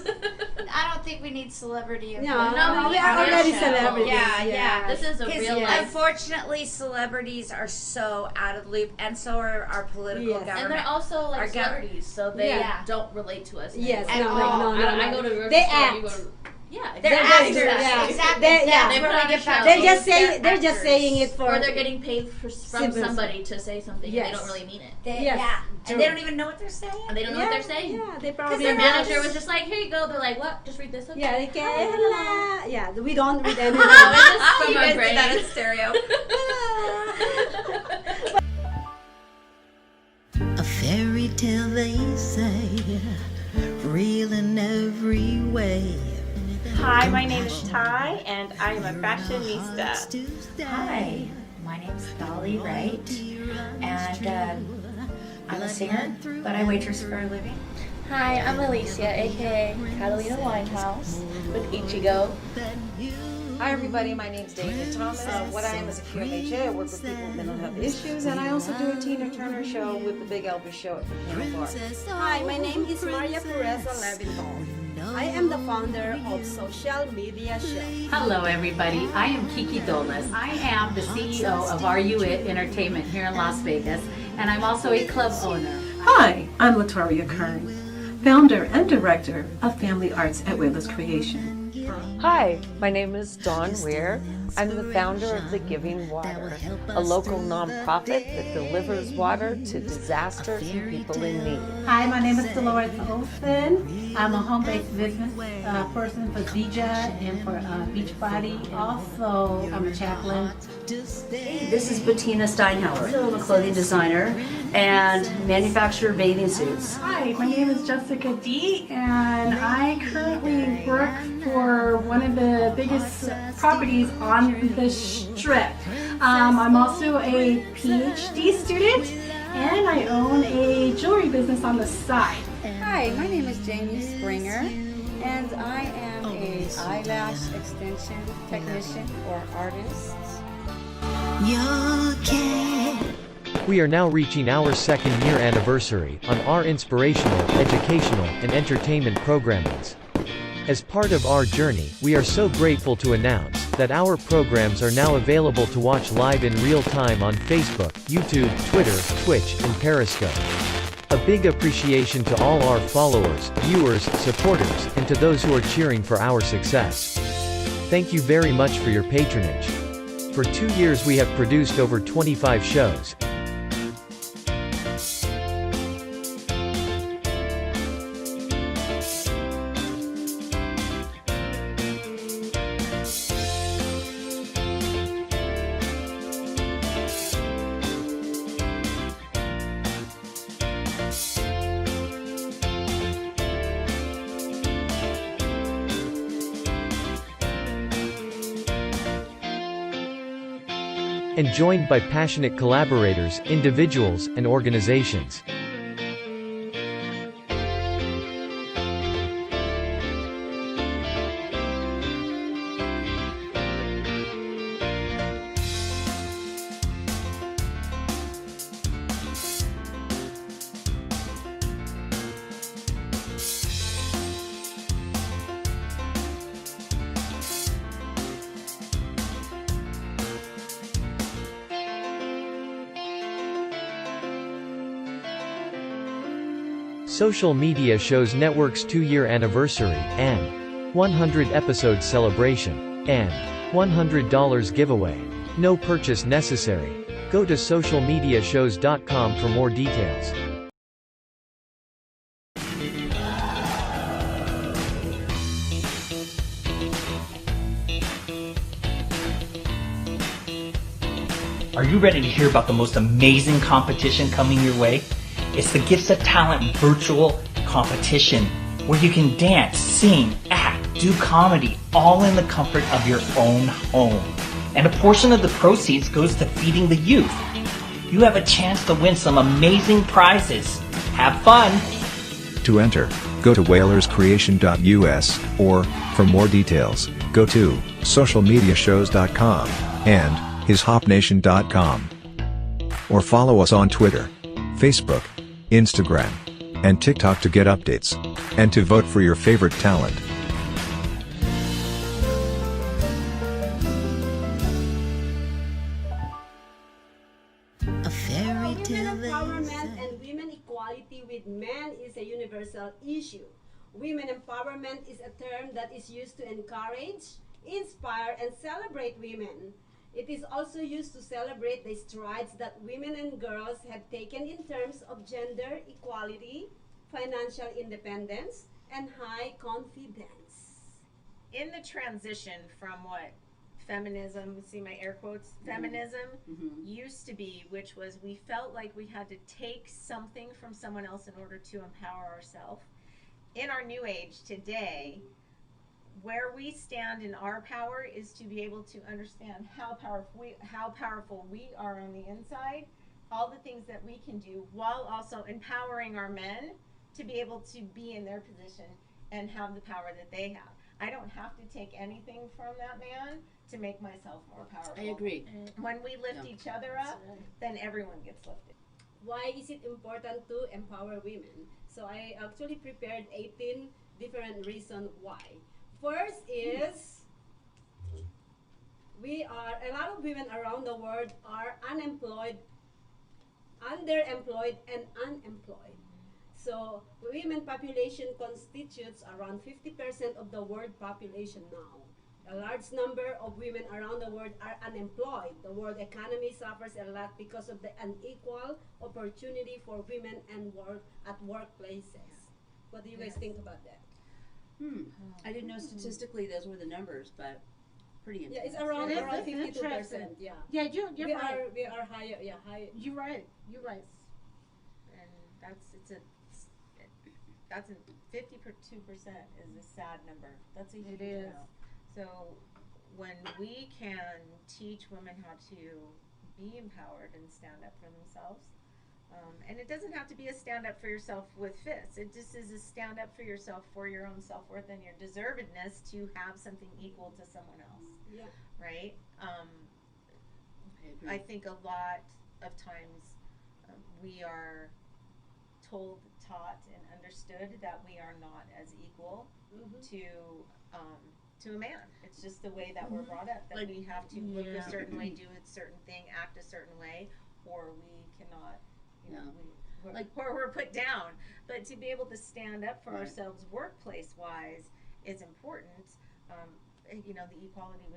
I don't think we need celebrity. No, influence no, we on are our already show. celebrities. Yeah, Yeah. yeah. This is a 'Cause real life. Unfortunately, celebrities are so out of the loop, and so are our political Yes. government. And they're also Our like celebrities, so they Yeah. don't relate to us. in Yes, any way. no, no, no, I no. go to the grocery They store, you act. go to, yeah, They're exactly. actors. Yeah. Exactly. They- yeah. That's They where put we on get a back show. to They're just they're saying they're just actors. saying it for Or they're getting paid from Citizens. somebody to say something and Yes. they don't really mean it. Yes, Yeah, true. and they don't even know what they're saying. And they don't know what they're saying. Yeah, they Because probably their not. manager was just like, here you go. They're like, what? Just read this. Okay. Yeah, they can. Yeah, we don't read anything. It's just from You our guys brain. did that in stereo. A fairy tale they say, real in every way. Hi, my name is Ty, and I am a fashionista. Hi, my name's Dolli, Wright, and I'm a singer, but I waitress for a living. Hi, I'm Alicia, aka Catalina Winehouse with Ichigo. Hi everybody, my name's David Thomas. What I am is a QMHA. I work with people with mental health issues, and I also do a Tina Turner show with the Big Elvis show at the Bar. Hi, my name is Pureza Levinthal. I am the founder of Social Media Show. Hello, everybody. I am Dolli. I am the CEO of RUIT Entertainment here in Las Vegas, and I'm also a club owner. Hi, I'm Latoria Kern, founder and director of Family Arts at Wier Creation. Hi, my name is Wier. I'm the founder of the Giving Water, a local nonprofit that delivers water to disasters and people in need. Hi, my name is Delores Olsen. I'm a home-based business person for Gigi and for Beachbody. Also, I'm a chaplain. This is Betina Steihauer. I'm a clothing designer and manufacturer bathing suits. Hi, my name is Jessica D, and I currently work for one of the biggest properties on the Strip. I'm also a PhD student, and I own a jewelry business on the side. Hi, my name is Jamie Springer, and I am a eyelash extension technician or artist. You can. We are now reaching our second year anniversary on our inspirational, educational, and entertainment programmings. As part of our journey, we are so grateful to announce that our programs are now available to watch live in real time on Facebook, YouTube, Twitter, Twitch, and Periscope. A big appreciation to all our followers, viewers, supporters, and to those who are cheering for our success. Thank you very much for your patronage. For 2 years we have produced over 25 shows. And joined by passionate collaborators, individuals, and organizations. Social Media Shows Network's 2-year anniversary, and 100 episode celebration, and $100 giveaway. No purchase necessary. Go to socialmediashows.com for more details. Are you ready to hear about the most amazing competition coming your way? It's the Gifts of Talent virtual competition where you can dance, sing, act, do comedy all in the comfort of your own home. And a portion of the proceeds goes to feeding the youth. You have a chance to win some amazing prizes. Have fun! To enter, go to whalerscreation.us, or, for more details, go to socialmediashows.com and hishopnation.com. Or follow us on Twitter, Facebook, Instagram, and TikTok to get updates, and to vote for your favorite talent. A fairy tale Women they empowerment say. and women equality with men is a universal issue. Women empowerment is a term that is used to encourage, inspire, and celebrate women. It is also used to celebrate the strides that women and girls have taken in terms of gender equality, financial independence, and high confidence. In the transition from what feminism, see my air quotes, feminism used to be, which was we felt like we had to take something from someone else in order to empower ourselves. In our new age today, where we stand in our power is to be able to understand how powerful we are on the inside, all the things that we can do, while also empowering our men to be able to be in their position and have the power that they have. I don't have to take anything from that man to make myself more powerful. I agree. When we lift each other up, then everyone gets lifted. Why is it important to empower women? So I actually prepared 18 different reasons why. First is a lot of women around the world are unemployed, underemployed, and unemployed. So women population constitutes around 50% of the world population now. A large number of women around the world are unemployed. The world economy suffers a lot because of the unequal opportunity for women and at workplaces. What do you guys think about that? I didn't know statistically those were the numbers, but pretty Yeah, interesting. it's around It is 52%. Yeah. Yeah, you're right. We are higher. Yeah, higher. You're right. You're right. And that's a 52% is a sad number. That's a huge amount. So when we can teach women how to be empowered and stand up for themselves, and it doesn't have to be a stand up for yourself with fists. It just is a stand up for yourself, for your own self-worth and your deservedness to have something equal to someone else. Yeah. Right? I think a lot of times we are told, taught, and understood that we are not as equal to a man. It's just the way that we're brought up, that we have to look a certain way, do a certain thing, act a certain way, or we cannot, or we're put down. But to be able to stand up for ourselves workplace-wise is important. The equality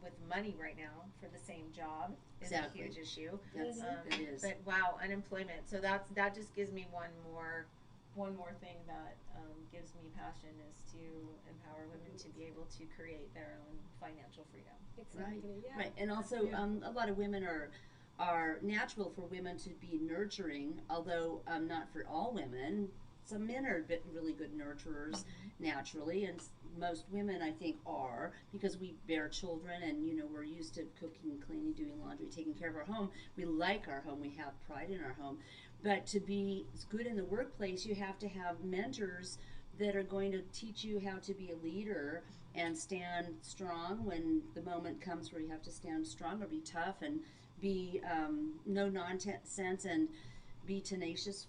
with money right now for the same job is a huge issue. It is. But wow, unemployment. So that just gives me one more thing that gives me passion is to empower women to be able to create their own financial freedom. Exactly. Yeah. Right, and also a lot of women are natural for women to be nurturing, although not for all women. Some men are really good nurturers naturally, and most women I think are, because we bear children and we're used to cooking, cleaning, doing laundry, taking care of our home. We like our home, we have pride in our home. But to be good in the workplace, you have to have mentors that are going to teach you how to be a leader and stand strong when the moment comes where you have to stand strong or be tough and be no nonsense and be tenacious,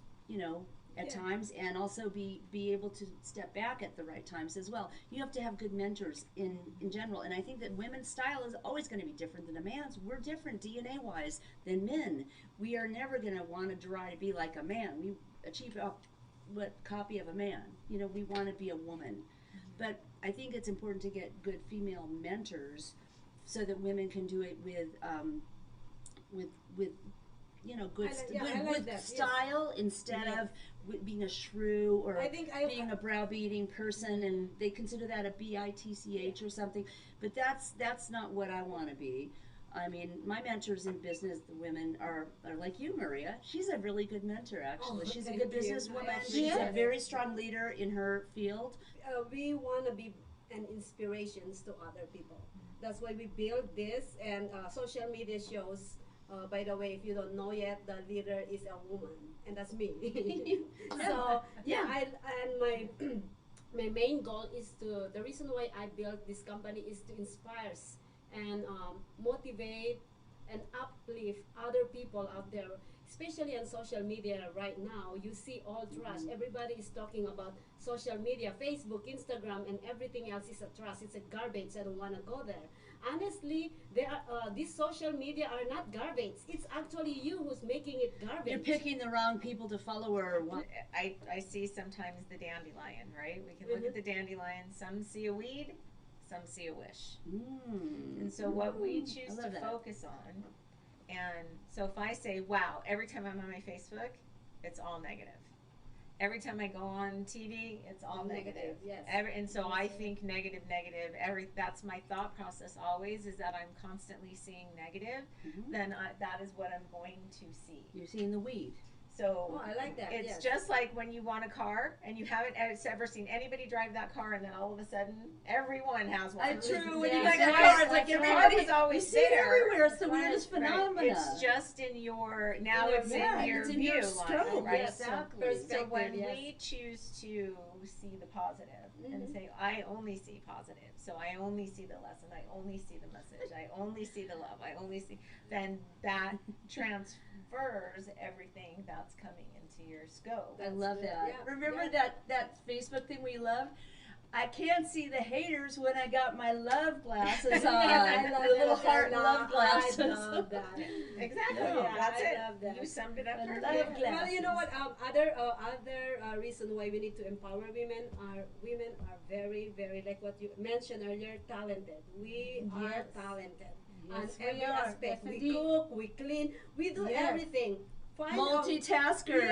at times, and also be able to step back at the right times as well. You have to have good mentors in general, and I think that women's style is always going to be different than a man's. We're different DNA-wise than men. We are never going to want to try to be like a man. We achieve a copy of a man. We want to be a woman. But I think it's important to get good female mentors so that women can do it with good style instead of being a shrew or being a browbeating person, and they consider that a bitch or something. But that's not what I want to be. I mean, my mentors in business, the women are like you, Maria. She's a really good mentor, actually. She's a good businesswoman. She's a very strong leader in her field. We want to be an inspiration to other people. That's why we build this, and social media shows. By the way, if you don't know yet, the leader is a woman, and that's me. So yeah, my my main goal is to, the reason why I built this company is to inspire and motivate and uplift other people out there, especially on social media right now. You see all trash. Everybody is talking about social media, Facebook, Instagram, and everything else is a trash. It's a garbage. I don't want to go there. Honestly, these social media are not garbage. It's actually you who's making it garbage. You're picking the wrong people to follow or what? I see sometimes the dandelion, right? We can look at the dandelion. Some see a weed, some see a wish. And so what we choose to focus on, and so if I say, wow, every time I'm on my Facebook, it's all negative. Every time I go on TV, it's all negative. Yes. And so I think negative. That's my thought process always, is that I'm constantly seeing negative. Then that is what I'm going to see. You're seeing the weed. So I like that. It's just like when you want a car and you haven't ever seen anybody drive that car, and then all of a sudden everyone has one. True. When you get a car, it's like everybody was always you see it there. everywhere. It's the weirdest phenomenon. Right. It's just in your it's in your it's in view your line, scope. right? Exactly. So when we choose to see the positive and say, I only see positive, so I only see the lesson, I only see the message, I only see the love, I only see, then that transfers everything that's coming into your scope. I love that. Yeah. Remember that Facebook thing we loved? I can't see the haters when I got my love glasses on. I love the little that. heart love glasses. I love that. Exactly. Yeah, That's I it. love that. You summed it up I perfectly. love glasses. Well, you know what? Other reason why we need to empower women are very, very, like what you mentioned earlier, talented. We are talented on Yes, we every are. aspect. Yes, We indeed. cook, we clean, we do Yes. everything. Multitaskers.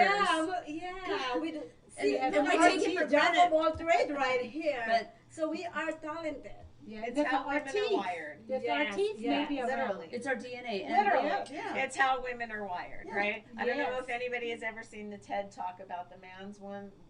Yeah, we do. See, And we we take take it for it jack granted. of all trade right here. But- so we are talented. Yeah, It's with how our women teeth. are wired. With our teeth, maybe around. Literally. It's our DNA. And Literally. yeah. It's how women are wired, right? I don't know Yes. if anybody has ever seen the TED Talk about the man's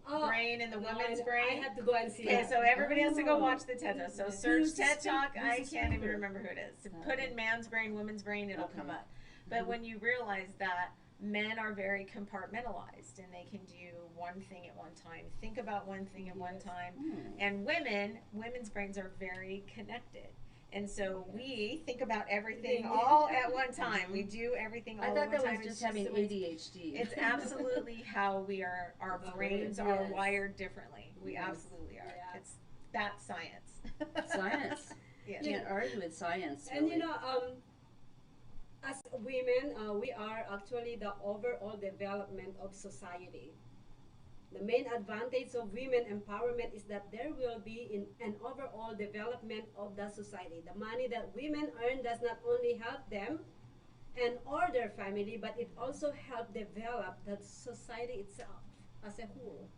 Oh, brain and the no, woman's I brain. have to go and see Okay, that. so everybody has to go watch the TED Talk. So Who's search the TED Talk. who's I the can't even speaker? remember who it is. So put in man's brain, woman's brain, it'll come up. But when you realize that men are very compartmentalized and they can do one thing at one time, think about one thing at one time, and women's brains are very connected. And so we think about everything all at one time. We do everything all I at thought one that time. was It's just having the way- ADHD. It's absolutely how we are. Our brains are Yes. wired differently. We Yes. absolutely are. Yeah. It's that science. Science. Yes. Can't argue with science. And really. as women, we are actually the overall development of society. The main advantage of women empowerment is that there will be an overall development of the society. The money that women earn does not only help them and or their family, but it also helps develop the society itself as a whole.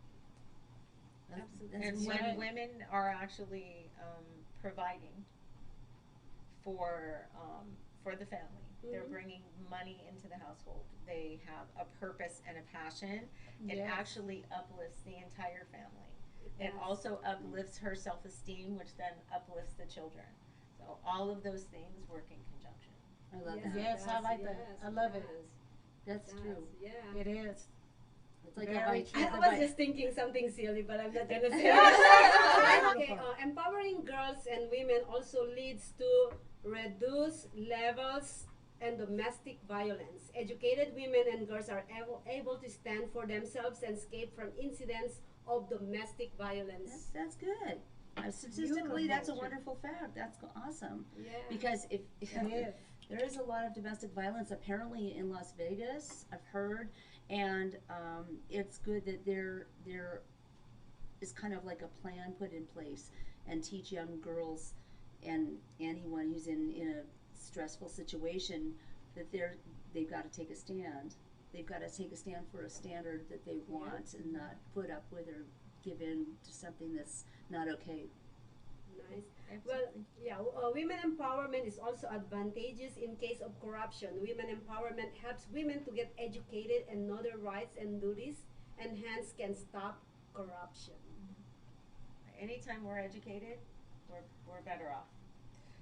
Absolutely. And when women are actually providing for the family, they're bringing money into the household. They have a purpose and a passion. It Yes. actually uplifts the entire family. It Yes. also uplifts her self-esteem, which then uplifts the children. So all of those things work in conjunction. I love Yes, that. Yes, I like that. I love it. That's Yes, true. Yeah. It is. It's like Very a true. I was just thinking something silly, but I'm not gonna say it. Okay, empowering girls and women also leads to reduced levels and domestic violence. Educated women and girls are able to stand for themselves and escape from incidents of domestic violence. That's good. Statistically, that's a wonderful fact. That's awesome. Yeah. Because if is. there is a lot of domestic violence apparently in Las Vegas, I've heard, and it's good that there is kind of like a plan put in place and teach young girls and anyone who's in a stressful situation that they've got to take a stand. They've got to take a stand for a standard that they want and not put up with or give in to something that's not okay. Nice. Well, yeah, women empowerment is also advantageous in case of corruption. Women empowerment helps women to get educated and know their rights and duties, and hence can stop corruption. Anytime we're educated, we're better off.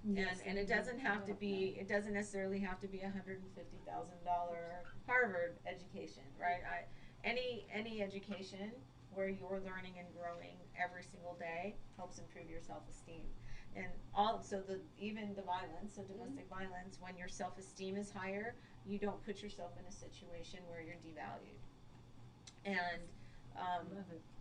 Yes, and it doesn't have to be, it doesn't necessarily have to be $150,000 Harvard education, right? Any education where you're learning and growing every single day helps improve your self-esteem. And also even the violence, so domestic violence, when your self-esteem is higher, you don't put yourself in a situation where you're devalued. And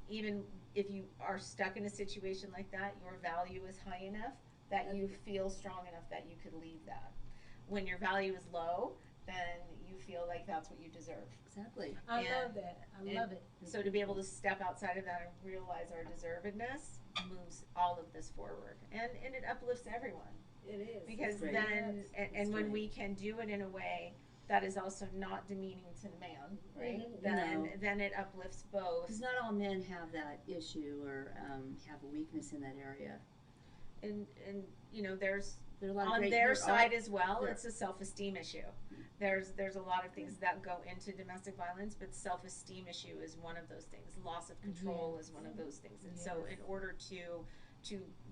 even if you are stuck in a situation like that, your value is high enough that you feel strong enough that you could leave that. When your value is low, then you feel like that's what you deserve. Exactly. I love that. I love it. So to be able to step outside of that and realize our deservedness moves all of this forward. And it uplifts everyone. It is. Because then, and when we can do it in a way that is also not demeaning to the man, right? Then it uplifts both. Because not all men have that issue or have a weakness in that area. And you know, there's a lot of on great- their there side are- as well, there- it's a self-esteem issue. There's a lot of things that go into domestic violence, but self-esteem issue is one of those things. Loss of control is one of those things. And so in order to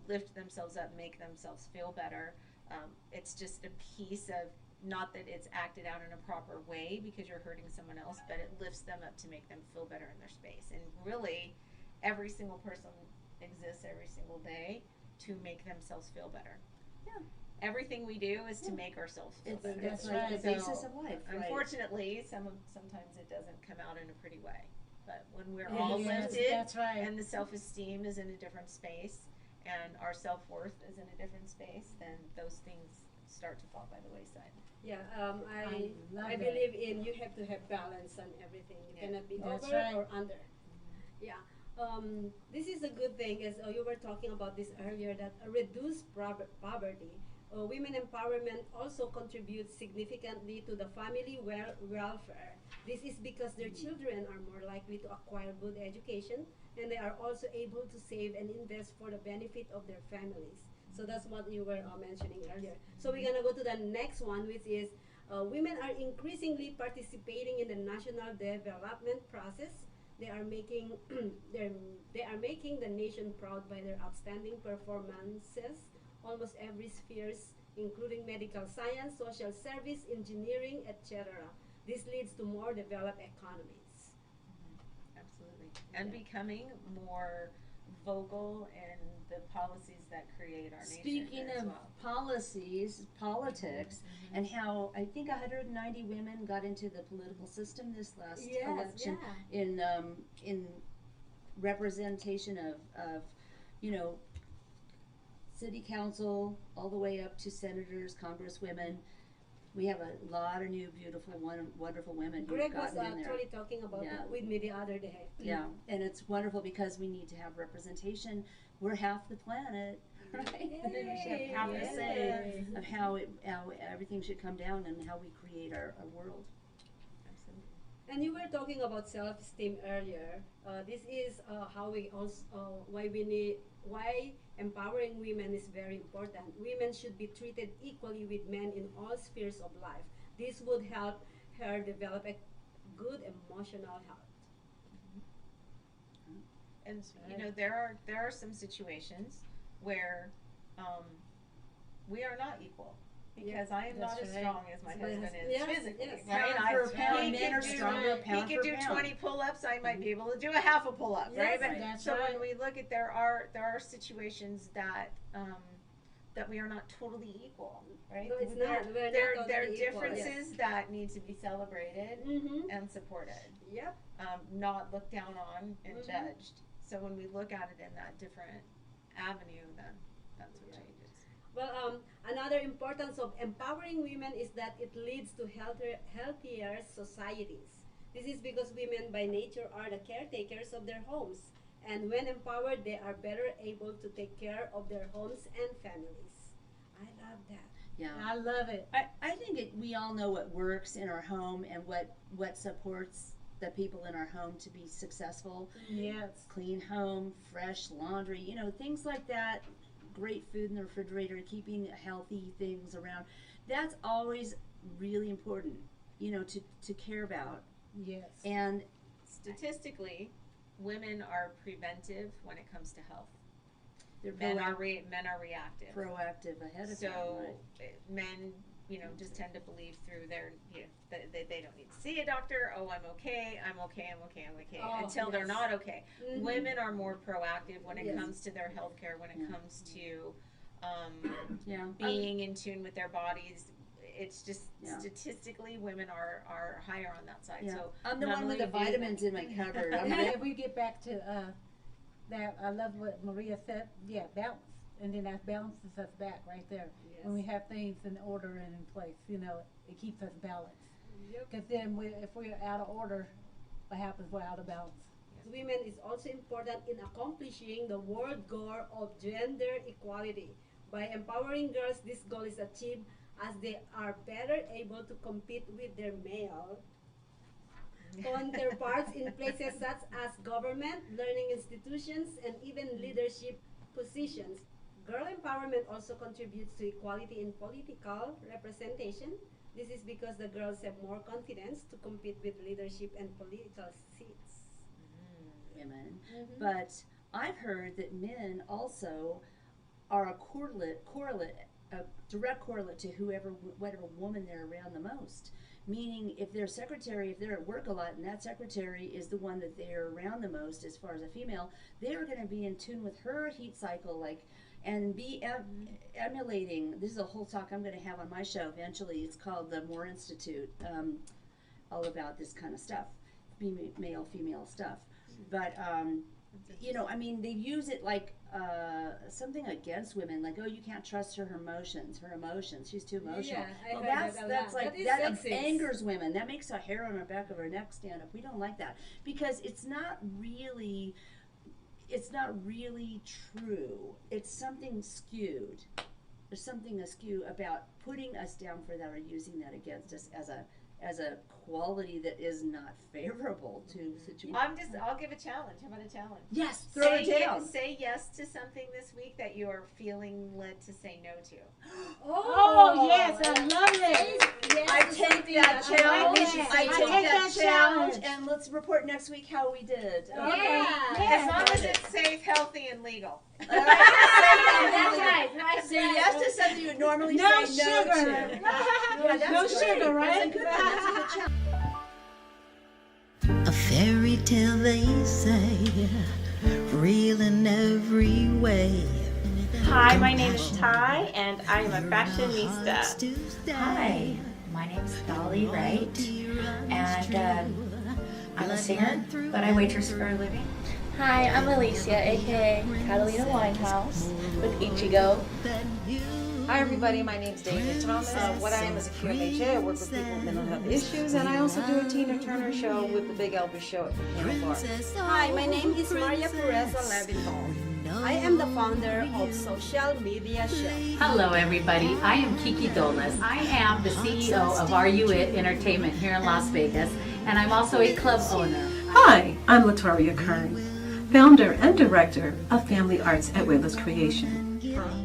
lift themselves up, make themselves feel better, it's just a piece of, not that it's acted out in a proper way because you're hurting someone else, but it lifts them up to make them feel better in their space. And really, every single person exists every single day to make themselves feel better. Yeah. Everything we do is to make ourselves feel better. That's like the basis of life, right? Unfortunately, sometimes it doesn't come out in a pretty way. But when we're Yeah, all yes, lifted, that's right. and the self-esteem is in a different space, and our self-worth is in a different space, then those things start to fall by the wayside. Yeah, I love I that. believe in you have to have balance on everything. You cannot be That's over right. or under. Yeah. This is a good thing, as you were talking about this earlier, that reduced poverty. Women empowerment also contributes significantly to the family welfare. This is because their children are more likely to acquire good education, and they are also able to save and invest for the benefit of their families. So that's what you were mentioning earlier. So we're gonna go to the next one, which is women are increasingly participating in the national development process. They are making they are making the nation proud by their outstanding performances. Almost every spheres, including medical science, social service, engineering, etc. This leads to more developed economies. Absolutely. And becoming more vocal in the policies that create our nation. Speaking as of well. policies, politics, and how I think 190 women got into the political system this last election in representation of city council all the way up to senators, congresswomen. We have a lot of new, beautiful, wonderful women who've Greg was gotten in there. actually talking about that with me the other day. Yeah, and it's wonderful because we need to have representation. We're half the planet, right? And then we should have half the say of how everything should come down and how we create our world. Absolutely. And you were talking about self-esteem earlier. This is how we also why empowering women is very important. Women should be treated equally with men in all spheres of life. This would help her develop a good emotional health. And you know, there are some situations where we are not equal. Because I am not as strong as my husband is physically, right? Pound for pound, men are stronger pound He for can do pound. 20 pull-ups. I might be able to do a half a pull-up, right? But that's so right. when we look at there are situations that that we are not totally equal, right? No, it's There- not. We're there not there are totally equal, differences that need to be celebrated and supported. Yep. Not looked down on and Mhm. judged. So when we look at it in that different avenue, then that's what changes. Well, another importance of empowering women is that it leads to healthier societies. This is because women by nature are the caretakers of their homes. And when empowered, they are better able to take care of their homes and families. I love that. Yeah, I love it. I think we all know what works in our home and what supports the people in our home to be successful. Yes. Clean home, fresh laundry, things like that. great food in the refrigerator, keeping healthy things around. That's always really important, you know, to care about. Yes. And statistically, women are preventive when it comes to health. Men are reactive. Proactive ahead of time. So Right. men, you know, just tend to believe through their, you know, they don't need to see a doctor. Oh, I'm okay, Oh, until they're yes. not okay. Mhm. Women are more proactive when it Yes. comes to their health care, when it comes to Yeah. being in tune with their bodies. It's just Yeah. statistically, women are higher on that side. Yeah. So I'm the not one with only the do- vitamins in my cupboard. And if we get back to that, I love what Maria said. Yeah, balance, and then that balances us back right there. When we have things in order and in place, you know, it keeps us balanced. Because then, if we're out of order, what happens? We're out of balance. Women is also important in accomplishing the world goal of gender equality. By empowering girls, this goal is achieved as they are better able to compete with their male counterparts in places such as government, learning institutions, and even leadership positions. Girl empowerment also contributes to equality in political representation. This is because the girls have more confidence to compete with leadership and political seats. Women. Mhm. But I've heard that men also are a direct correlate to whatever woman they're around the most. Meaning, if they're secretary, if they're at work a lot, and that secretary is the one that they're around the most, as far as a female, they are going to be in tune with her heat cycle, and be emulating. This is a whole talk I'm going to have on my show eventually. It's called the Moore Institute, all about this kind of stuff, male, female stuff. But you know, I mean, they use it like something against women, like, oh, you can't trust her emotions. She's too emotional. Yeah, I well, heard that's that a lot. like That that is sexist. angers women. That makes the hair on the back of her neck stand up. We don't like that because it's not really true. It's something skewed. There's something askew about putting us down for that or using that against us as a quality that is not favorable to situations. I'll give a challenge. How about a challenge? Yes, throw it down. Say yes to something this week that you are feeling led to say no to. Oh, yes, I love it. Yes, I take that challenge. I take that challenge, challenge. and let's report next week how we did. Okay. As long as it's safe, healthy, and legal. All right. That's right. That's Say right. yes to something you would normally No say sugar. no to. Yeah, that's No great. sugar, right? That's a good one. That's a good challenge. A fairy tale, they say, real in every way. Hi, my name is Ty, and I am a fashionista. Hi, my name is Dolli, Wright, and I'm a singer, but I waitress for a living. Hi, I'm Alicia, aka Catalina Winehouse with Ichigo. Hi everybody, my name's David Thomas. What I am is a QMHA. I work with people with mental health issues, and I also do a Tina Turner show with the Big Elvis show at Betina Bar. Hi, my name is Pureza. I am the founder of Social Media Show. Hello, everybody. I am Kiki Dollis. I am the CEO of Wier Entertainment here in Las Vegas, and I'm also a club owner. Hi, I'm Latoria Kern, founder and director of Family Arts at Wier Creation.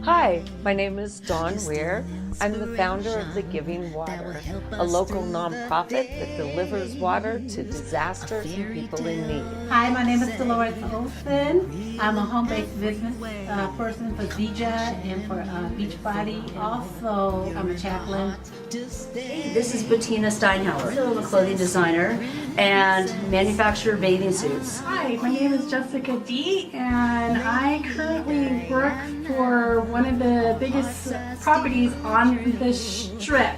Hi, my name is Dawn Wier. I'm the founder of The Giving Water, a local nonprofit that delivers water to disasters and people in need. Hi, my name is Delores Olsen. I'm a home-based business person for Gigi and for Beachbody. Also, I'm a chaplain. Hey, this is Betina Steihauer. I'm a clothing designer and manufacturer bathing suits. Hi, my name is Jessica D, and I currently work for one of the biggest properties on the Strip.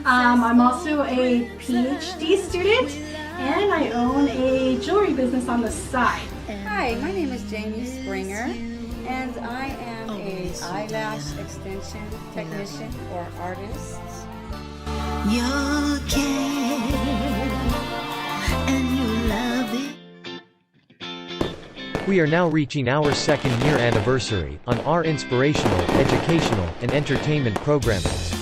I'm also a PhD student, and I own a jewelry business on the side. Hi, my name is Jamie Springer, and I am a eyelash extension technician or artist. You care and you love it. We are now reaching our second year anniversary on our inspirational, educational, and entertainment programmings.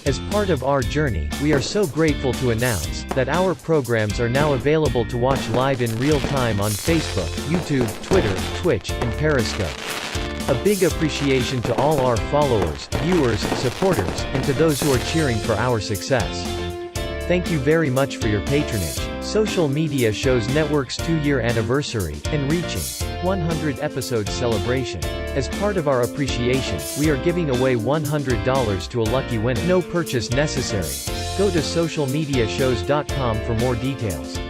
As part of our journey, we are so grateful to announce that our programs are now available to watch live in real time on Facebook, YouTube, Twitter, Twitch, and Periscope. A big appreciation to all our followers, viewers, supporters, and to those who are cheering for our success. Thank you very much for your patronage. Social Media Shows Network's 2-year anniversary, and reaching 100 episodes celebration. As part of our appreciation, we are giving away $100 to a lucky winner. No purchase necessary. Go to socialmediashows.com for more details.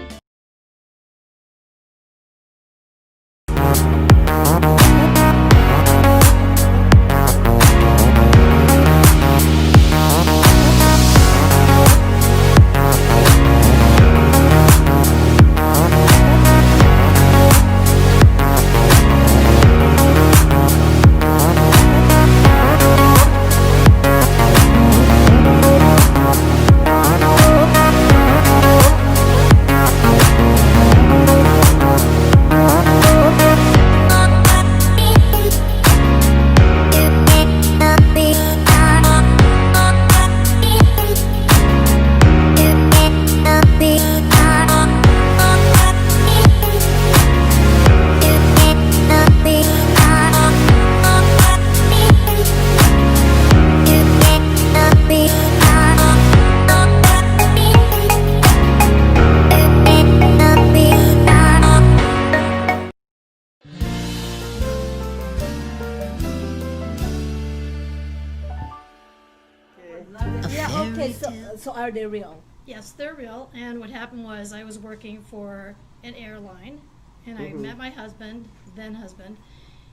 So are they real? Yes, they're real. And what happened was I was working for an airline, and I met my husband, then husband,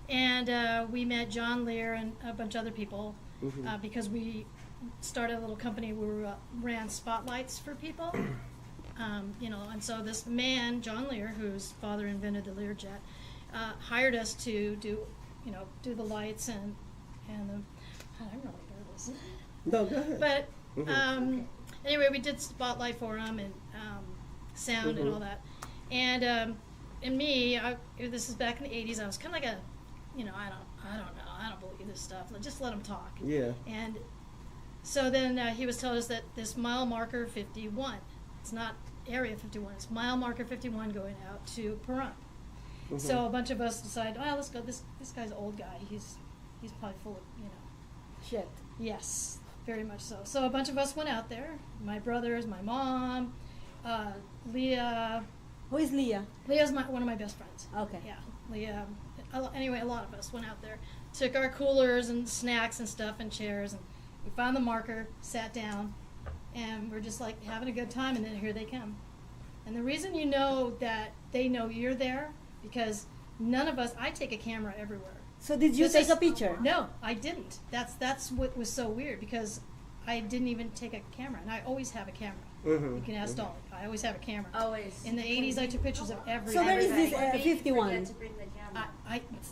and we met John Lear and a bunch of other people because we started a little company where we ran spotlights for people. And so this man, John Lear, whose father invented the Learjet, hired us to do the lights and the. I'm really nervous. No, go ahead. But anyway, we did spotlight for him and sound and all that. And me, this is back in the '80s. I was kind of like I don't know, I don't believe this stuff. Just let him talk. Yeah. And so then he was telling us that this mile marker 51. It's not Area 51. It's mile marker 51 going out to Pahrump. So a bunch of us decided, oh, let's go. This guy's an old guy. He's probably full of shit. Yes, very much so. So a bunch of us went out there. My brothers, my mom, Leah. Who is Leah? Leah's one of my best friends. Okay. Yeah, Leah. Anyway, a lot of us went out there, took our coolers and snacks and stuff and chairs, and we found the marker, sat down, and we're just like having a good time. And then here they come. And the reason you know that they know you're there, because none of us. I take a camera everywhere. So did you take a picture? No, I didn't. That's what was so weird, because I didn't even take a camera, and I always have a camera. You can ask Dolli. I always have a camera. Always. In the '80s, I took pictures of everything. So where is this 51? To bring the camera.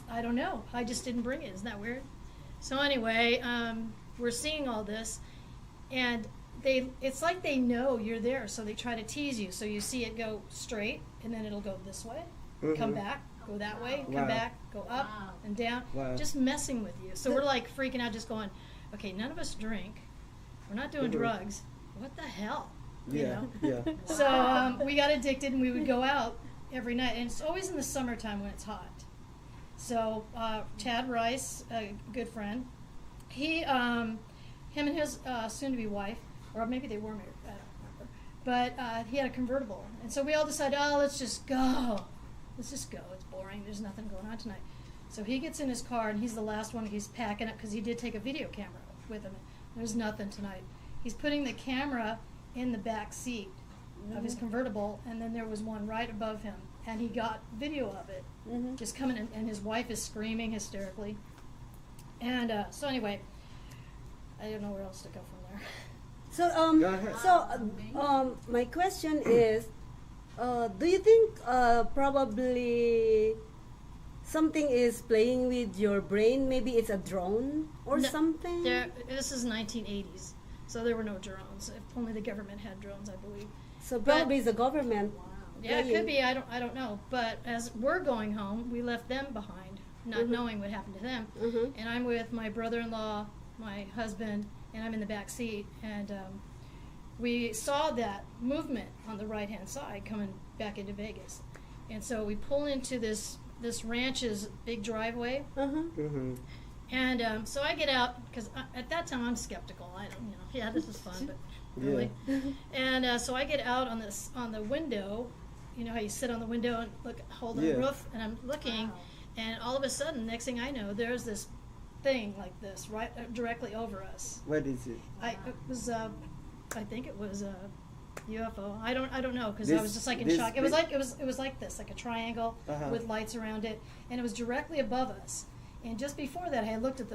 I don't know. I just didn't bring it. Isn't that weird? So anyway, we're seeing all this, and it's like they know you're there, so they try to tease you. So you see it go straight, and then it'll go this way, come back, go that way, come back, go up and down, just messing with you. So we're like freaking out, just going, okay, none of us drink. We're not doing drugs. What the hell? You know? So we got addicted, and we would go out every night, and it's always in the summertime when it's hot. So Chad Rice, a good friend, him and his soon-to-be wife, or maybe they were married, I don't remember, but he had a convertible, and so we all decided, let's just go. Let's just go. It's boring. There's nothing going on tonight. So he gets in his car, and he's the last one. He's packing up because he did take a video camera with him. There's nothing tonight. He's putting the camera in the back seat of his convertible, and then there was one right above him, and he got video of it just coming in, and his wife is screaming hysterically. And so anyway, I don't know where else to go from there. So my question is, do you think probably something is playing with your brain? Maybe it's a drone or something? This is 1980s, so there were no drones. If only the government had drones, I believe. So probably it's the government. Yeah, it could be. I don't know. But as we're going home, we left them behind, not knowing what happened to them. And I'm with my brother-in-law, my husband, and I'm in the back seat. And we saw that movement on the right-hand side coming back into Vegas. And so we pull into this this ranch's big driveway. Mm-hmm. And so I get out, because at that time I'm skeptical. I don't, yeah, this is fun, but really. And so I get out on the window. You know how you sit on the window and hold on the roof, and I'm looking, and all of a sudden, next thing I know, there's this thing like this right directly over us. What is it? I think it was a UFO. I don't know, because I was just like in shock. It was like this, like a triangle with lights around it, and it was directly above us. And just before that, I had looked at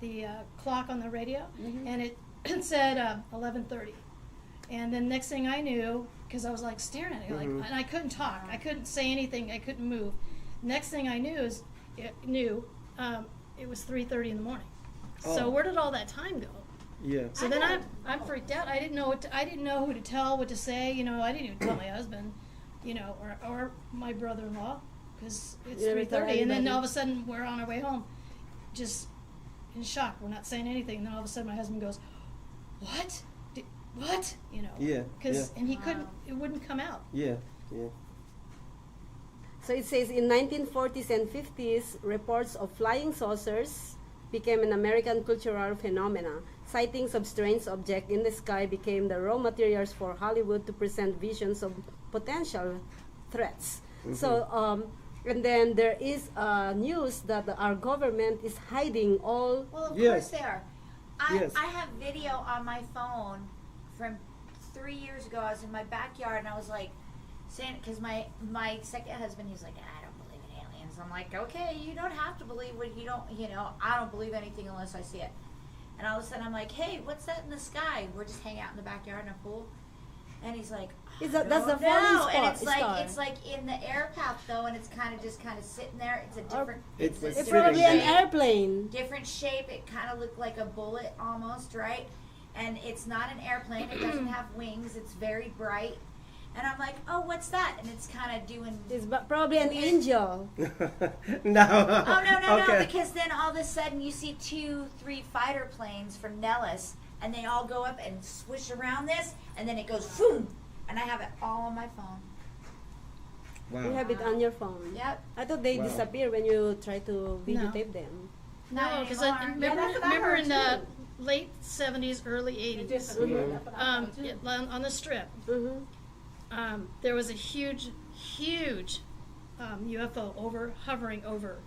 the clock on the radio, and it said 11:30. And then next thing I knew, because I was like staring at it, and I couldn't talk, I couldn't say anything, I couldn't move. Next thing I knew it was 3:30 in the morning. So where did all that time go? Yeah. So then I'm freaked out. I didn't know who to tell, what to say. I didn't even tell my husband, or my brother-in-law, because it's 3:30, and then all of a sudden we're on our way home, just in shock. We're not saying anything, and then all of a sudden my husband goes, "What? What?" And he couldn't. It wouldn't come out. Yeah. So it says in 1940s and 50s, reports of flying saucers became an American cultural phenomenon. Sightings of strange objects in the sky became the raw materials for Hollywood to present visions of potential threats. So, and then there is news that our government is hiding all. Well, of course they are. I have video on my phone from 3 years ago. I was in my backyard and I was like saying, because my second husband, he's like, I don't believe in aliens. I'm like, okay, you don't have to believe what you don't, I don't believe anything unless I see it. And all of a sudden I'm like, hey, what's that in the sky? We're just hanging out in the backyard in a pool. And he's like, that's the falling spot. And it's like in the air path though, and it's kind of sitting there. It's a different. It's probably an airplane. Different shape. It kind of looked like a bullet almost, right? And it's not an airplane. It doesn't have wings. It's very bright. And I'm like, oh, what's that? And it's kind of doing. It's probably an angel. No. Oh no! Because then all of a sudden you see 2-3 fighter planes from Nellis. And they all go up and swish around this, and then it goes boom, and I have it all on my phone. Wow. You have it on your phone? Yep. I thought they disappear when you try to videotape them. No, because I remember in the late 70s, early 80s, on the Strip, there was a huge UFO hovering over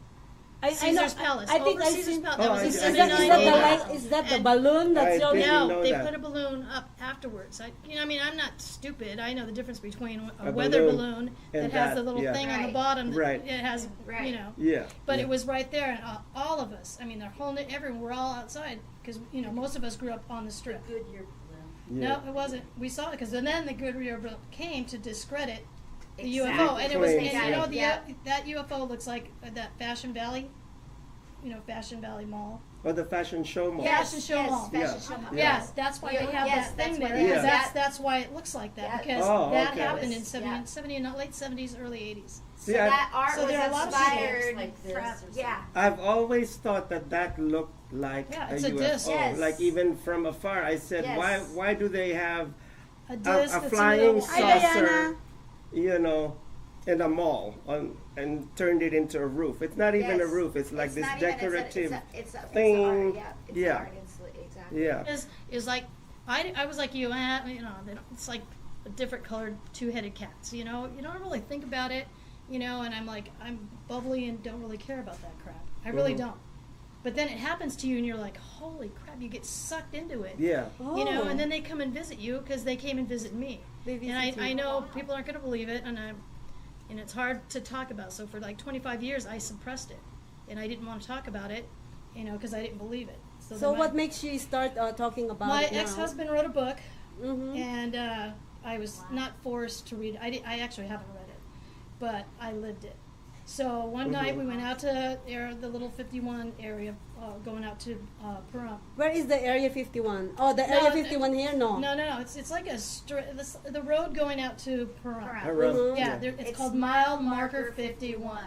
Caesar's Palace. I think Caesar's Palace. That was in is 79. Is that the balloon that's No, they that. put a balloon up afterwards. I'm not stupid. I know the difference between a weather balloon that has the little thing on the bottom. That it has, Yeah. But it was right there, and all of us. I mean, everyone. We're all outside because most of us grew up on the Strip. Goodyear balloon. No, it wasn't. We saw it because then the Goodyear balloon came to discredit the UFO, and it was, that UFO looks like that Fashion Valley, Fashion Valley Mall. Or the fashion show mall. Fashion show mall. Fashion show mall. Yes, that's why they have that thing there. That's why it looks like that, because that happened in late 70s, early 80s. See, so that art was there are a lot of inspired like this from, I've always thought that looked like it's a a UFO. disc. Yes. Like even from afar, I said, why do they have a disc a that's flying Diana. saucer, in a mall and turned it into a roof? It's not even a roof. It's like this decorative thing. It's art. Exactly. Yeah. Is like I was like you, it's like a different colored two-headed cats. You don't really think about it, and I'm bubbly and don't really care about that crap. I really don't. But then it happens to you, and you're like, holy crap! You get sucked into it. Yeah. And then they come and visit you because they came and visit me. And I know people aren't going to believe it, and it's hard to talk about. So for like 25 years, I suppressed it, and I didn't want to talk about it, because I didn't believe it. So what makes you start talking about it? My ex-husband wrote a book, and I was not forced to read it. I actually haven't read it, but I lived it. So one night we went out to the little 51 area, going out to Pahrump. Where is the Area 51? Oh, the Area 51 here? No. No. It's like the road going out to Pahrump. It's called Mile Marker 51.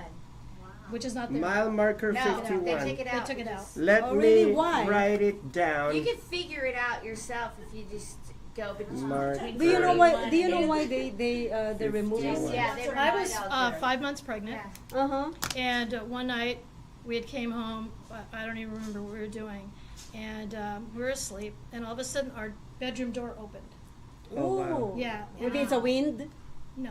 Which is not there. Mile Marker 51. They took it out. They took it out. Let me write it down. You can figure it out yourself if you just go between. Mark, Do you know why? April Do you know and- why they removed Yes, it? yeah, they were I right was out there. 5 months pregnant. Uh-huh. And one night we had came home. I don't even remember what we were doing, and we were asleep. And all of a sudden, our bedroom door opened. Oh, wow. Ooh. Yeah. Maybe it's a wind. No.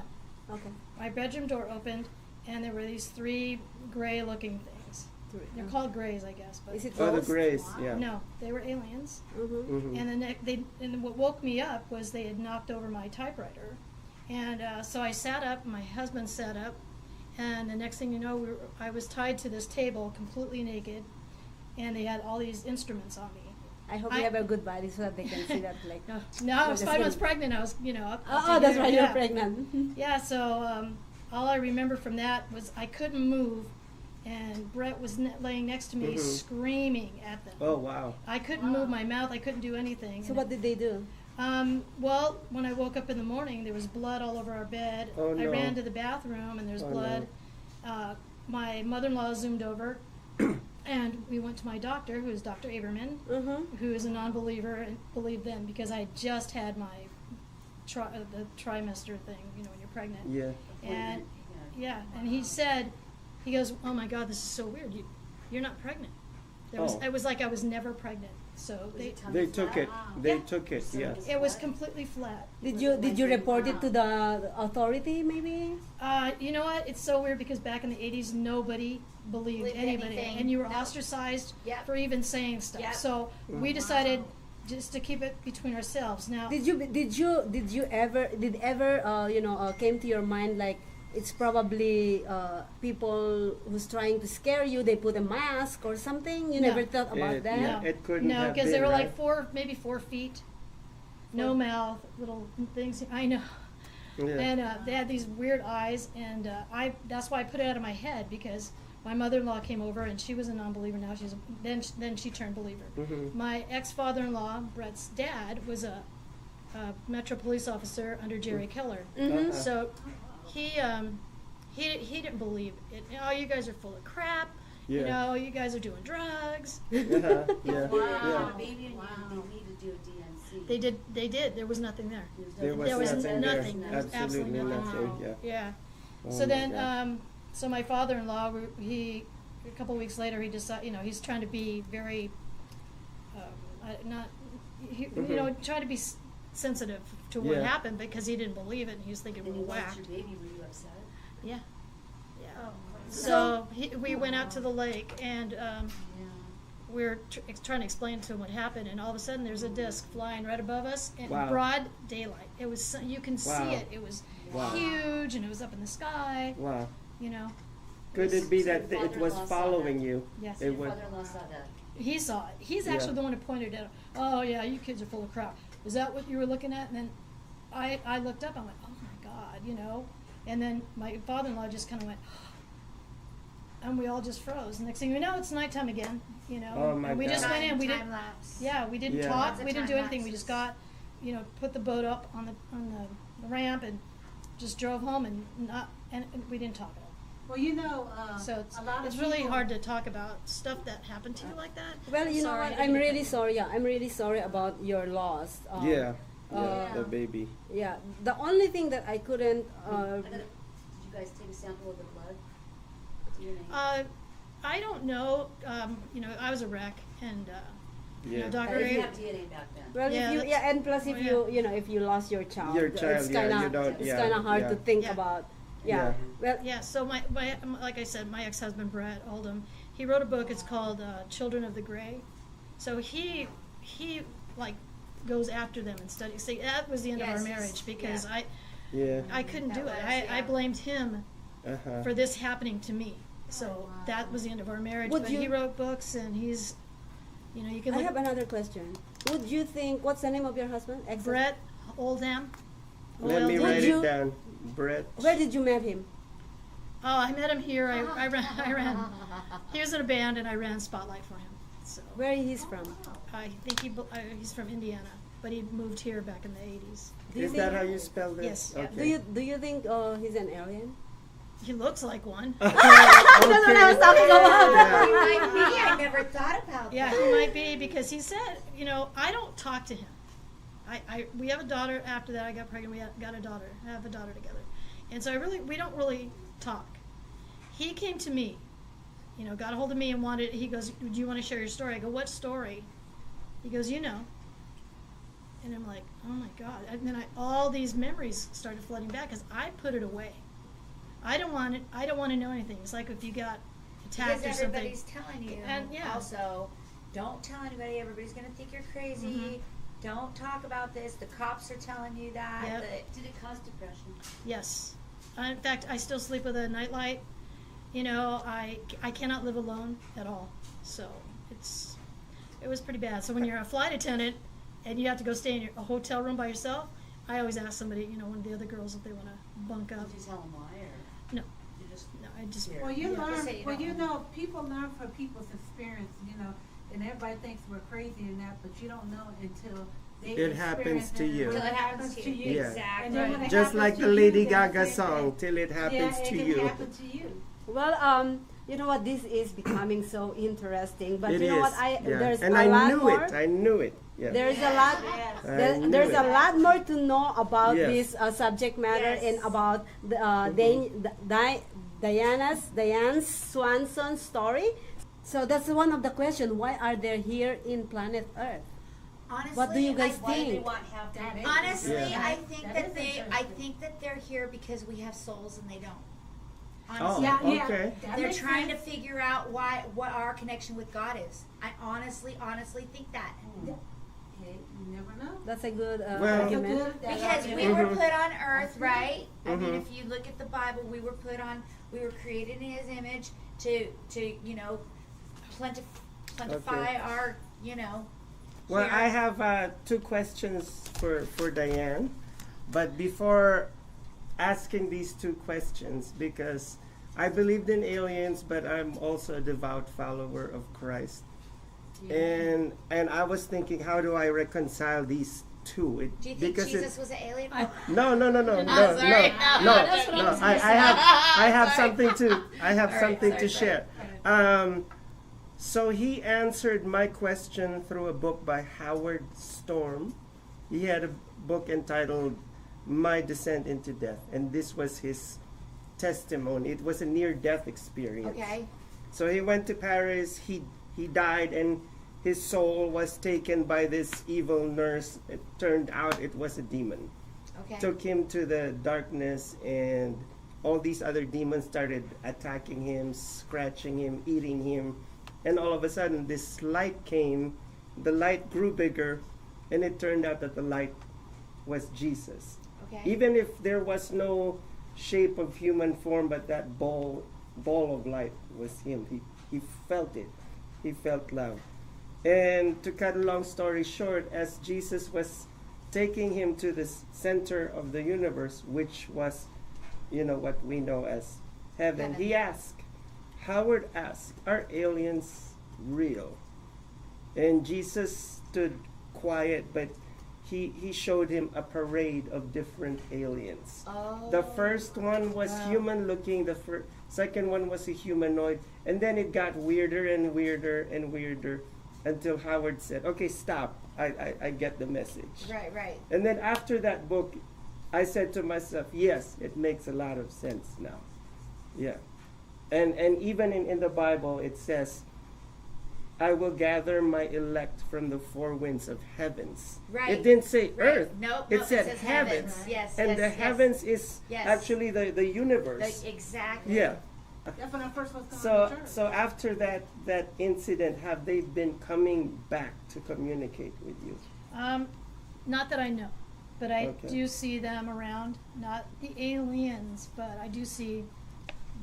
Okay. My bedroom door opened, and there were these 3 gray-looking things. They're called grays, I guess. But Is it Oh, the ghosts? grays, yeah. No, they were aliens. Mhm. And what woke me up was they had knocked over my typewriter, and so I sat up. My husband sat up, and the next thing you know, I was tied to this table, completely naked, and they had all these instruments on me. I hope you have a good body so that they can see that. Like No, I was 5 months pregnant. I was, up. Oh, that's right. You're Yeah. pregnant. Yeah, so all I remember from that was I couldn't move, and Brett was laying next to me screaming at them. Oh, wow. I couldn't move my mouth. I couldn't do anything. So what did they do? Well, when I woke up in the morning, there was blood all over our bed. Oh, I no. ran to the bathroom, and there's Oh, blood. My mother-in-law zoomed over, and we went to my doctor, who is Dr. Aberman, who is a non-believer, and believed then because I had just had my the trimester thing, when you're pregnant. Yeah. And and he said, he goes, "Oh my God, this is so weird. You're not pregnant." It was like I was never pregnant. So They took it. They took it, yes. it was completely flat. Did you report it to the authority? Maybe. You know what? It's so weird because back in the 80s, nobody believed anybody, anything. and you were ostracized for even saying stuff. Yep. So we decided just to keep it between ourselves. Now, Did you ever came to your mind like it's probably people who's trying to scare you? They put a mask or something. You No. never thought about that. Yeah, it couldn't no, have because been, they were right? like maybe 4 feet, no mouth, little things. I know. Yeah. And they had these weird eyes, and that's why I put it out of my head, because my mother-in-law came over, and she was a non-believer. Now then she turned believer. My ex-father-in-law, Brett's dad, was a Metro police officer under Jerry Keller. So he didn't believe it. Oh, you guys are full of crap. Yeah. You guys are doing drugs. Yeah. Baby, they need to do a DNC. They did. There was nothing there. There was nothing there. There was absolutely nothing. Yeah. Yeah. Oh So my then, God. so my father-in-law, a couple weeks later, he decided, he's trying to be very, trying to be sensitive to what Yeah. happened, because he didn't believe it, and he was thinking, And we're you lost whacked. your baby, were you upset? Yeah. So we went out to the lake, and we were trying to explain to him what happened, and all of a sudden there's a disc flying right above us in Wow. broad daylight. It was, you can Wow. see it. It was Wow. huge, and it was up in the sky. Wow. Could it be that it was following you? Yes. It was. Father-in-law saw that. He saw it. He's Yeah. actually the one who pointed it out. Oh yeah, you kids are full of crap. Is that what you were looking at? And then I looked up. I went, oh my God, And then my father-in-law just kind of went, and we all just froze. Next thing you know, it's nighttime again. Oh my and we just God. went in. We Time didn't. lapse. Yeah, we didn't Yeah. talk. Lots of We didn't do time anything. We just got, lapses. put the boat up on the ramp and just drove home, and we didn't talk at all. Well, So a lot of it's really people- hard to talk about stuff that happened to you like that. Well, you know Sorry, what? I I'm didn't really get sorry. Yeah, I'm really sorry about your loss. Yeah. The baby. Yeah. The only thing that I couldn't. Did you guys take a sample of the blood? DNA? I don't know. I was a wreck, and Dr. They didn't A. have DNA back then. Well, and plus if if you lost your child, it's kind of hard to think about. Yeah. Well, Yeah. So my like I said, my ex-husband Brett Oldham, he wrote a book. It's called Children of the Gray. So he like goes after them and studies. See, that was the end of our marriage, because I couldn't do it. I blamed him for this happening to me. So that was the end of our marriage. Would But you- he wrote books, and he's, you can I look. have another question. Would you think? What's the name of your husband? Brett Oldham. Let me write it down. Brett. Where did you meet him? Oh, I met him here. I ran. He was in a band, and I ran Spotlight for him. So Where he's from? I think he's from Indiana, but he moved here back in the 80s. Is that how you spell this? Yes. Okay. Do you think he's an alien? He looks like one. That's what I was talking about. He might be. I never thought about Yeah, that. he might be, because he said, I don't talk to him. we have a daughter. After that, I got pregnant. We got a daughter. I have a daughter together, and so we don't really talk. He came to me, got a hold of me and he goes, do you want to share your story? I go, what story? He goes, And I'm like, oh my God. And then all these memories started flooding back because I put it away. I don't want to know anything. It's like if you got attacked because or something. everybody's telling you. And Also, don't tell anybody. Everybody's going to think you're crazy. Mm-hmm. Don't talk about this. The cops are telling you that. Yep. Did it cause depression? Yes. In fact, I still sleep with a nightlight. I cannot live alone at all. So it was pretty bad. So when you're a flight attendant and you have to go stay in a hotel room by yourself, I always ask somebody, one of the other girls, if they want to bunk up. Did you tell them why, or no? You just I just. Well, you learn. Well, people learn from people's experience. And everybody thinks we're crazy and that, but you don't know until it happens to you. Until it happens to you. Yeah. Exactly. And then when it Just happens like to the you, Lady then Gaga it's song, till it happens to it you. can happen to you. Well, you know what? This is becoming so interesting. But It you know is, what? yeah. There's And a I lot knew more. it. I knew it. Yeah. There's a lot. I knew There's it. a lot more to know about Yes. this subject matter and about the, Dyanne's Swanson story. So that's one of the questions. Why are they here in planet Earth? Honestly, What do you guys why do they think? want half their babies? Honestly, Yeah. I think that they're here because we have souls and they don't. Oh, Honestly, okay. they're trying to figure out what our connection with God is. I honestly think that. Hey, you never know. That's a good Well- argument. Because we were put on earth, right? I mean, if you look at the Bible, we were created in His image to plentify our, Well, here. I have 2 questions for Dyanne, but before asking these 2 questions, because I believed in aliens, but I'm also a devout follower of Christ, and I was thinking, how do I reconcile these 2? Do you think Jesus was an alien? No. sorry. No. I have Sorry. something to Sorry. share. So he answered my question through a book by Howard Storm. He had a book entitled My Descent into Death, and this was his testimony. It was a near-death experience. Okay. So he went to Paris, he died, and his soul was taken by this evil nurse. It turned out it was a demon. Okay. Took him to the darkness, and all these other demons started attacking him, scratching him, eating him. And all of a sudden, this light came, the light grew bigger, and it turned out that the light was Jesus. Okay. Even if there was no shape of human form, but that ball of light was him. He felt it. He felt love. And to cut a long story short, as Jesus was taking him to the center of the universe, which was, what we know as heaven, Howard asked, are aliens real? And Jesus stood quiet, but he showed him a parade of different aliens. Oh. The first one was human looking, the second one was a humanoid, and then it got weirder and weirder and weirder until Howard said, okay, stop, I get the message. Right. And then after that book, I said to myself, yes, it makes a lot of sense now. Yeah. And even in the Bible, it says, I will gather my elect from the 4 winds of heavens. Right. It didn't say Right. earth. Nope, It it said says heavens. heavens. Yes, And yes, the yes. heavens is Yes. actually the universe. Exactly. Yeah. That's when I first was going So to church. so after that incident, have they been coming back to communicate with you? Not that I know, but I Okay. do see them around. Not the aliens, but I do see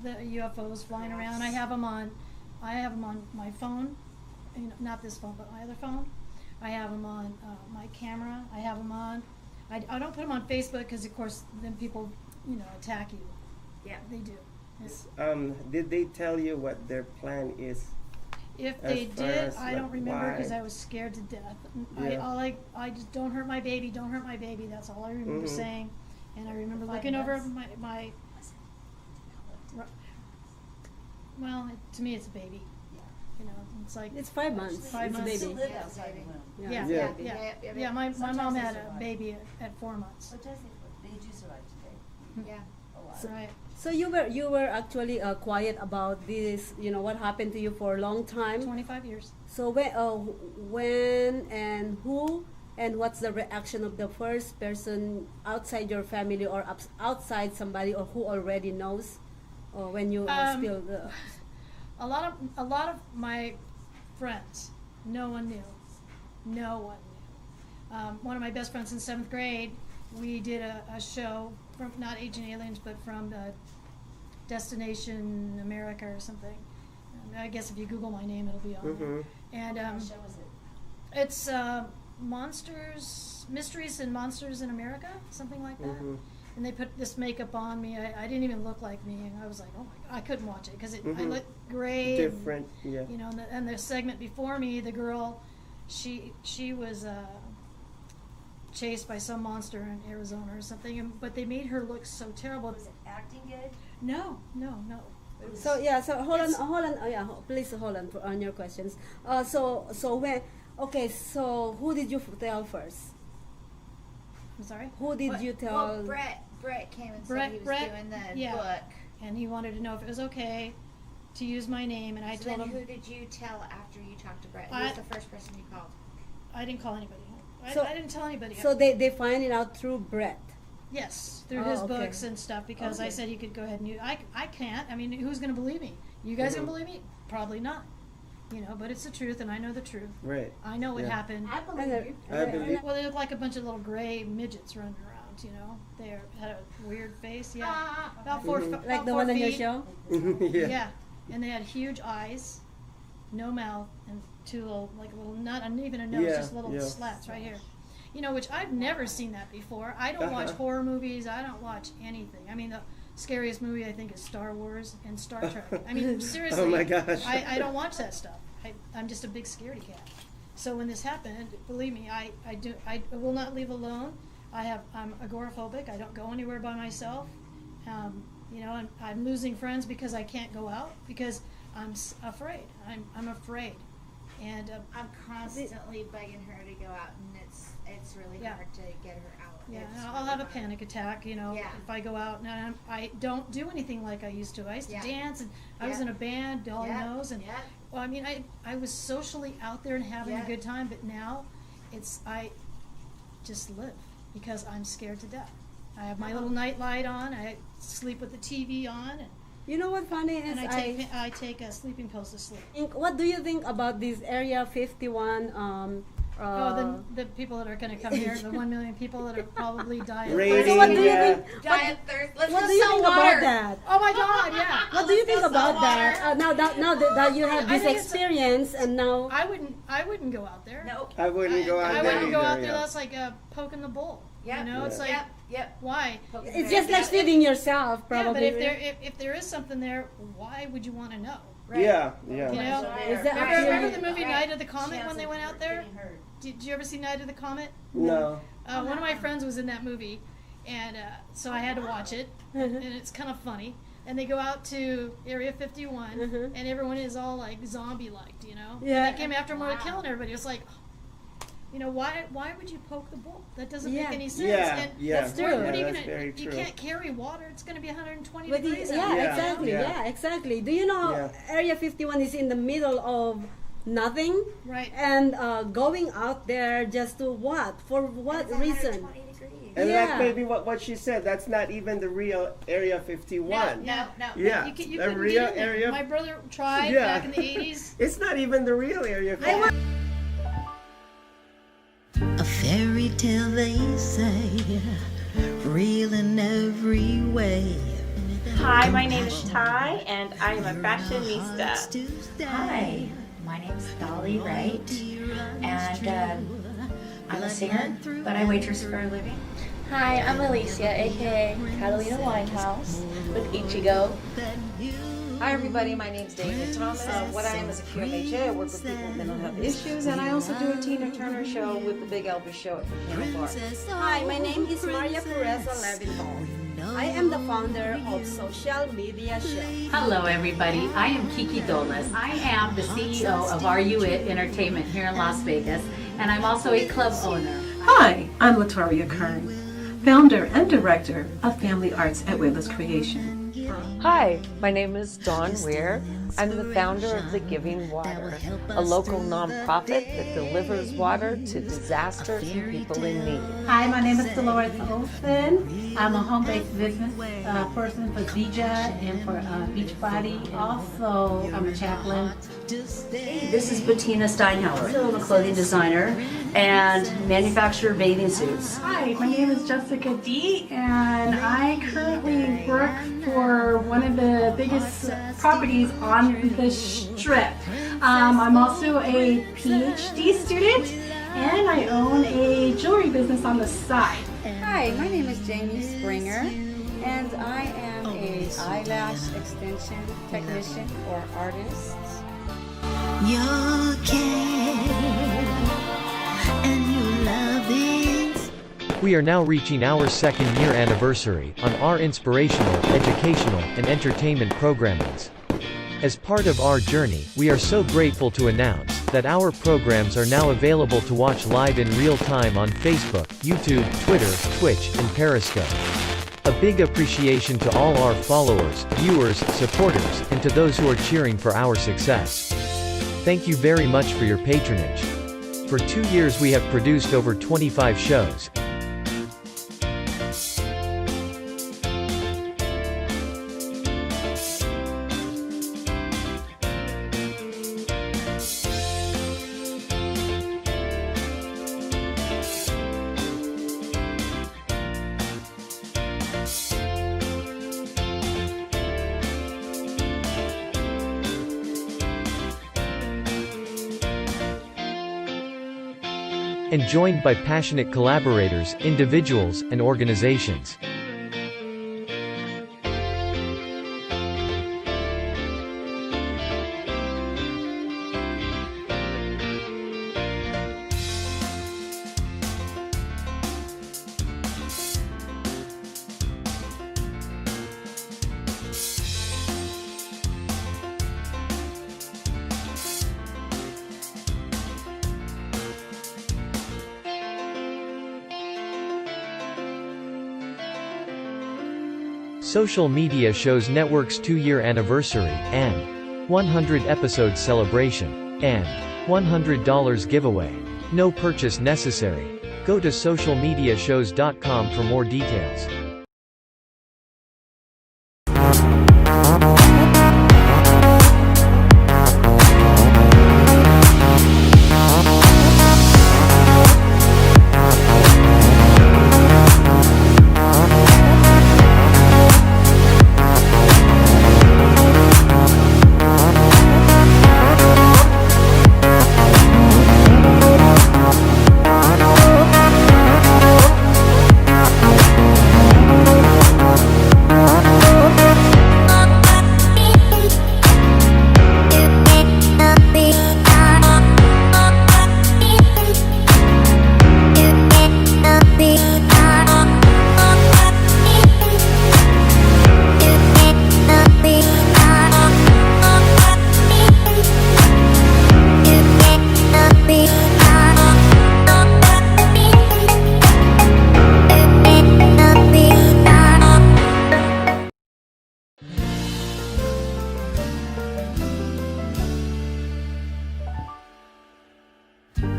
the UFOs flying around. I have them on my phone. Not this phone, but my other phone. I have them on my camera. I have them on. I don't put them on Facebook because, of course, then people, attack you. Yeah, they do. Did they tell you what their plan is? If as they far did, as, I don't remember why? because I was scared to death. Yeah. I just don't hurt my baby. Don't hurt my baby. That's all I remember Mhm. saying. And I remember looking over my well, to me it's a baby. You know, it's like It's 5 months. 5 It's a months. baby. Yeah, Yeah. yeah. My mom had a baby at 4 months. But does they do survive today? Yeah. So, Right. so you were actually quiet about this, what happened to you for a long time. 25 years. So when and who and what's the reaction of the first person outside your family or outside somebody or who already knows when you spilled the... A lot of my friends, no one knew. No one knew. One of my best friends in 7th grade, we did a show from not Agent Aliens, but from Destination America or something. I guess if you Google my name, it'll be on there. And What show is it? it's Mysteries and Monsters in America, something like that. And they put this makeup on me. I didn't even look like me, and I was like, oh my God, I couldn't watch it because I looked gray. Different, yeah. You know, and the segment before me, the girl, she was chased by some monster in Arizona or something, but they made her look so terrible. Was it acting good? No. So hold on. Please hold on your questions. So who did you tell first? I'm sorry. Who did you tell? Well, Brett came and said he was doing the book. And he wanted to know if it was okay to use my name, and I So told then him. who did you tell after you talked to Brett? Who was the first person you called? I didn't call anybody. I didn't tell anybody. So they find it out through Brett. Yes, through his okay. books and stuff, because I said he could go ahead and use. I can't. I mean, who's going to believe me? You guys going to believe me? Probably not. You know, but it's the truth, and I know the truth. Right. I know what happened. I believe you. I believe. Well, they look like a bunch of little gray midgets running around. You know, they had a weird face. Yeah, about 4 feet. Like the one on your show. Yeah, and they had huge eyes, no mouth, and two little, not even a nose, just little slats right here. You know, which I've never seen that before. I don't watch horror movies. I don't watch anything. I mean, the scariest movie I think is Star Wars and Star Trek. I mean, seriously. Oh my gosh. I don't watch that stuff. I'm just a big scaredy cat. So when this happened, believe me, I will not leave alone. I'm agoraphobic. I don't go anywhere by myself. You know, I'm losing friends because I can't go out because I'm afraid. I'm afraid. And I'm constantly begging her to go out, and it's really hard to get her out. Yeah, It's I'll really have a hard. panic attack, you know, if I go out. And I don't do anything like I used to. I used to dance, and I was in a band, Dolli knows. And well, I mean, I was socially out there and having a good time, but now I just live because I'm scared to death. I have my little night light on. I sleep with the TV on. And you know what funny is? and I take sleeping pills to sleep. What do you think about this Area 51? The people that are going to come here, the 1 million people that are probably dying. Rating, what do you think? Dying thirst. Let's What go do you sell think water. about that? Oh my God! Yeah. What do you think about that? Now that you have I this think it's experience, and now I wouldn't go out there. Nope. I wouldn't go out I there wouldn't go out either, there. yeah. That's like poking the bull. Yep. You know, it's like Yep. why? it's just like feeding yourself, probably. Yeah, but if there is something there, why would you want to know? Yeah. You know, Is that remember the movie Night of the Comet when they went out there? Did you ever see Night of the Comet? No. One of my friends was in that movie, and so I had to watch it, and it's kind of funny. And they go out to Area 51, and everyone is all like zombie-like, you know? Yeah. And they came after them, were killing everybody. It was like, you know, why would you poke the bull? That doesn't make any sense. Yeah, And that's true. What are you that's gonna? very You true. can't carry water. It's going to be 120 But degrees. yeah, out there. exactly. Yeah, exactly. Do you know Area 51 is in the middle of nothing? Right. And going out there just to what? For what reason? And Yeah. that's maybe what she said. That's not even the real Area 51. No. Yeah, You the couldn't real get in there. area. My brother tried Yeah. back in the 80s. It's not even the real Area 51. A fairy tale, they say, real in every way. Hi, my name is Ty, and I am a fashionista. Hi, my name's Dolli Wright, and I'm a singer, but I waitress for a living. Hi, I'm Alicia, aka Catalina Winehouse with Ichigo. Hi everybody, my name's David Thomas. What I am is a QMHA. I work with people with mental health issues, and I also do a Tina Turner show with the Big Elvis show at the Piano Bar. Hi, my name is Maria Pureza Leviton. I am the founder of Social Media Show. Hello, everybody. I am Kiki Dollis. I am the CEO of RUIT Entertainment here in Las Vegas, and I'm also a club owner. Hi, I'm Latoria Kern, founder and director of Family Arts at Wier Creation. Hi, my name is Dawn Wier. I'm the founder of The Giving Water, a local nonprofit that delivers water to disasters and people in need. Hi, my name is Delores Olsen. I'm a home-based business person for Gigi and for Beachbody. Also, I'm a chaplain. This is Betina Steihauer. I'm a clothing designer and manufacture bathing suits. Hi, my name is Jessica D, and I currently work for one of the biggest properties on the Strip. I'm also a PhD student, and I own a jewelry business on the side. Hi, my name is Jamie Springer, and I am a eyelash extension technician or artist. Your care and your loving. We are now reaching our second year anniversary on our inspirational, educational, and entertainment programmings. As part of our journey, we are so grateful to announce that our programs are now available to watch live in real time on Facebook, YouTube, Twitter, Twitch, and Periscope. A big appreciation to all our followers, viewers, supporters, and to those who are cheering for our success. Thank you very much for your patronage. For 2 years we have produced over 25 shows. And joined by passionate collaborators, individuals, and organizations. Social Media Shows Network's 2-year anniversary, and 100 episode celebration, and $100 giveaway. No purchase necessary. Go to socialmediashows.com for more details.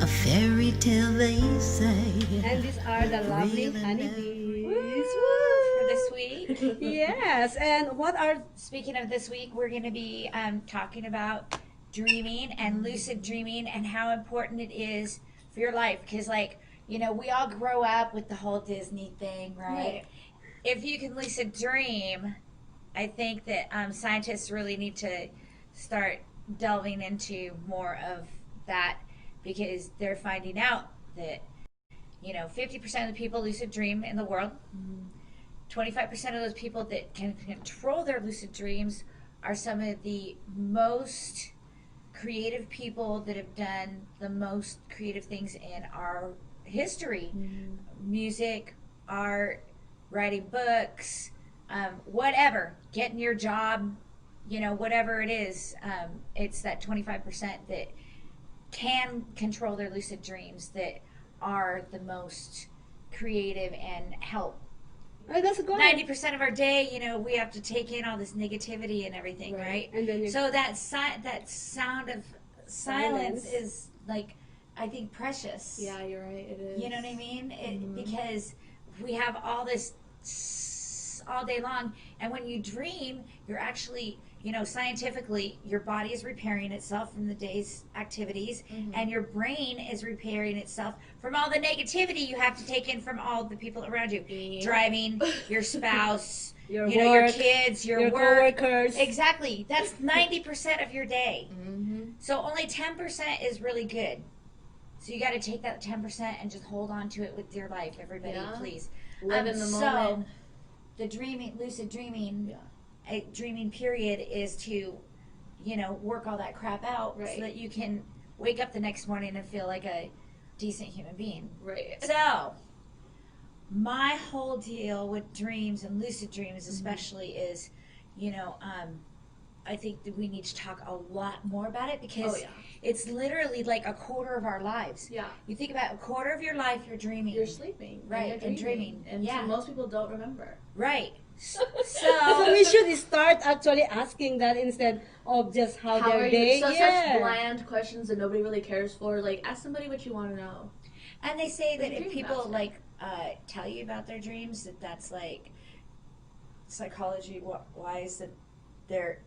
A fairy tale they say. And these are the lovely honeybees. For this week. Yes, and what are... Speaking of this week, we're going to be talking about dreaming and lucid dreaming and how important it is for your life. Because, like, you know, we all grow up with the whole Disney thing, right? If you can lucid dream, I think that scientists really need to start delving into more of that, because they're finding out that, you know, 50% of the people lucid dream in the world. 25% of those people that can control their lucid dreams are some of the most creative people that have done the most creative things in our history. Music, art, writing books, whatever, getting your job, you know, whatever it is, it's that 25% that can control their lucid dreams that are the most creative and help. Oh, that's good. 90% of our day, you know, we have to take in all this negativity and everything, right? And then so that sound of silence is like, I think, precious. Yeah, you're right. It is. You know what I mean? Because we have all this all day long, and when you dream, you're actually, you know, scientifically, your body is repairing itself from the day's activities, and your brain is repairing itself from all the negativity you have to take in from all the people around you. Driving, your spouse, your you know, your work, kids, your work. coworkers. Exactly. That's 90% of your day. So only 10% is really good. So you got to take that 10% and just hold on to it with dear life, everybody, please. Live in the moment. The dreaming, lucid dreaming, dreaming period is to, you know, work all that crap out so that you can wake up the next morning and feel like a decent human being. Right. So, my whole deal with dreams and lucid dreams especially is, you know, I think that we need to talk a lot more about it because it's literally like a quarter of our lives. Yeah. You think about a quarter of your life you're dreaming. You're sleeping. Right, and dreaming. And so most people don't remember. Right. So we should start actually asking that instead of just how How their are day. you? So such bland questions that nobody really cares for. Like, ask somebody what you want to know. And they say that What do you if dream people about? like tell you about their dreams, that's like psychology wise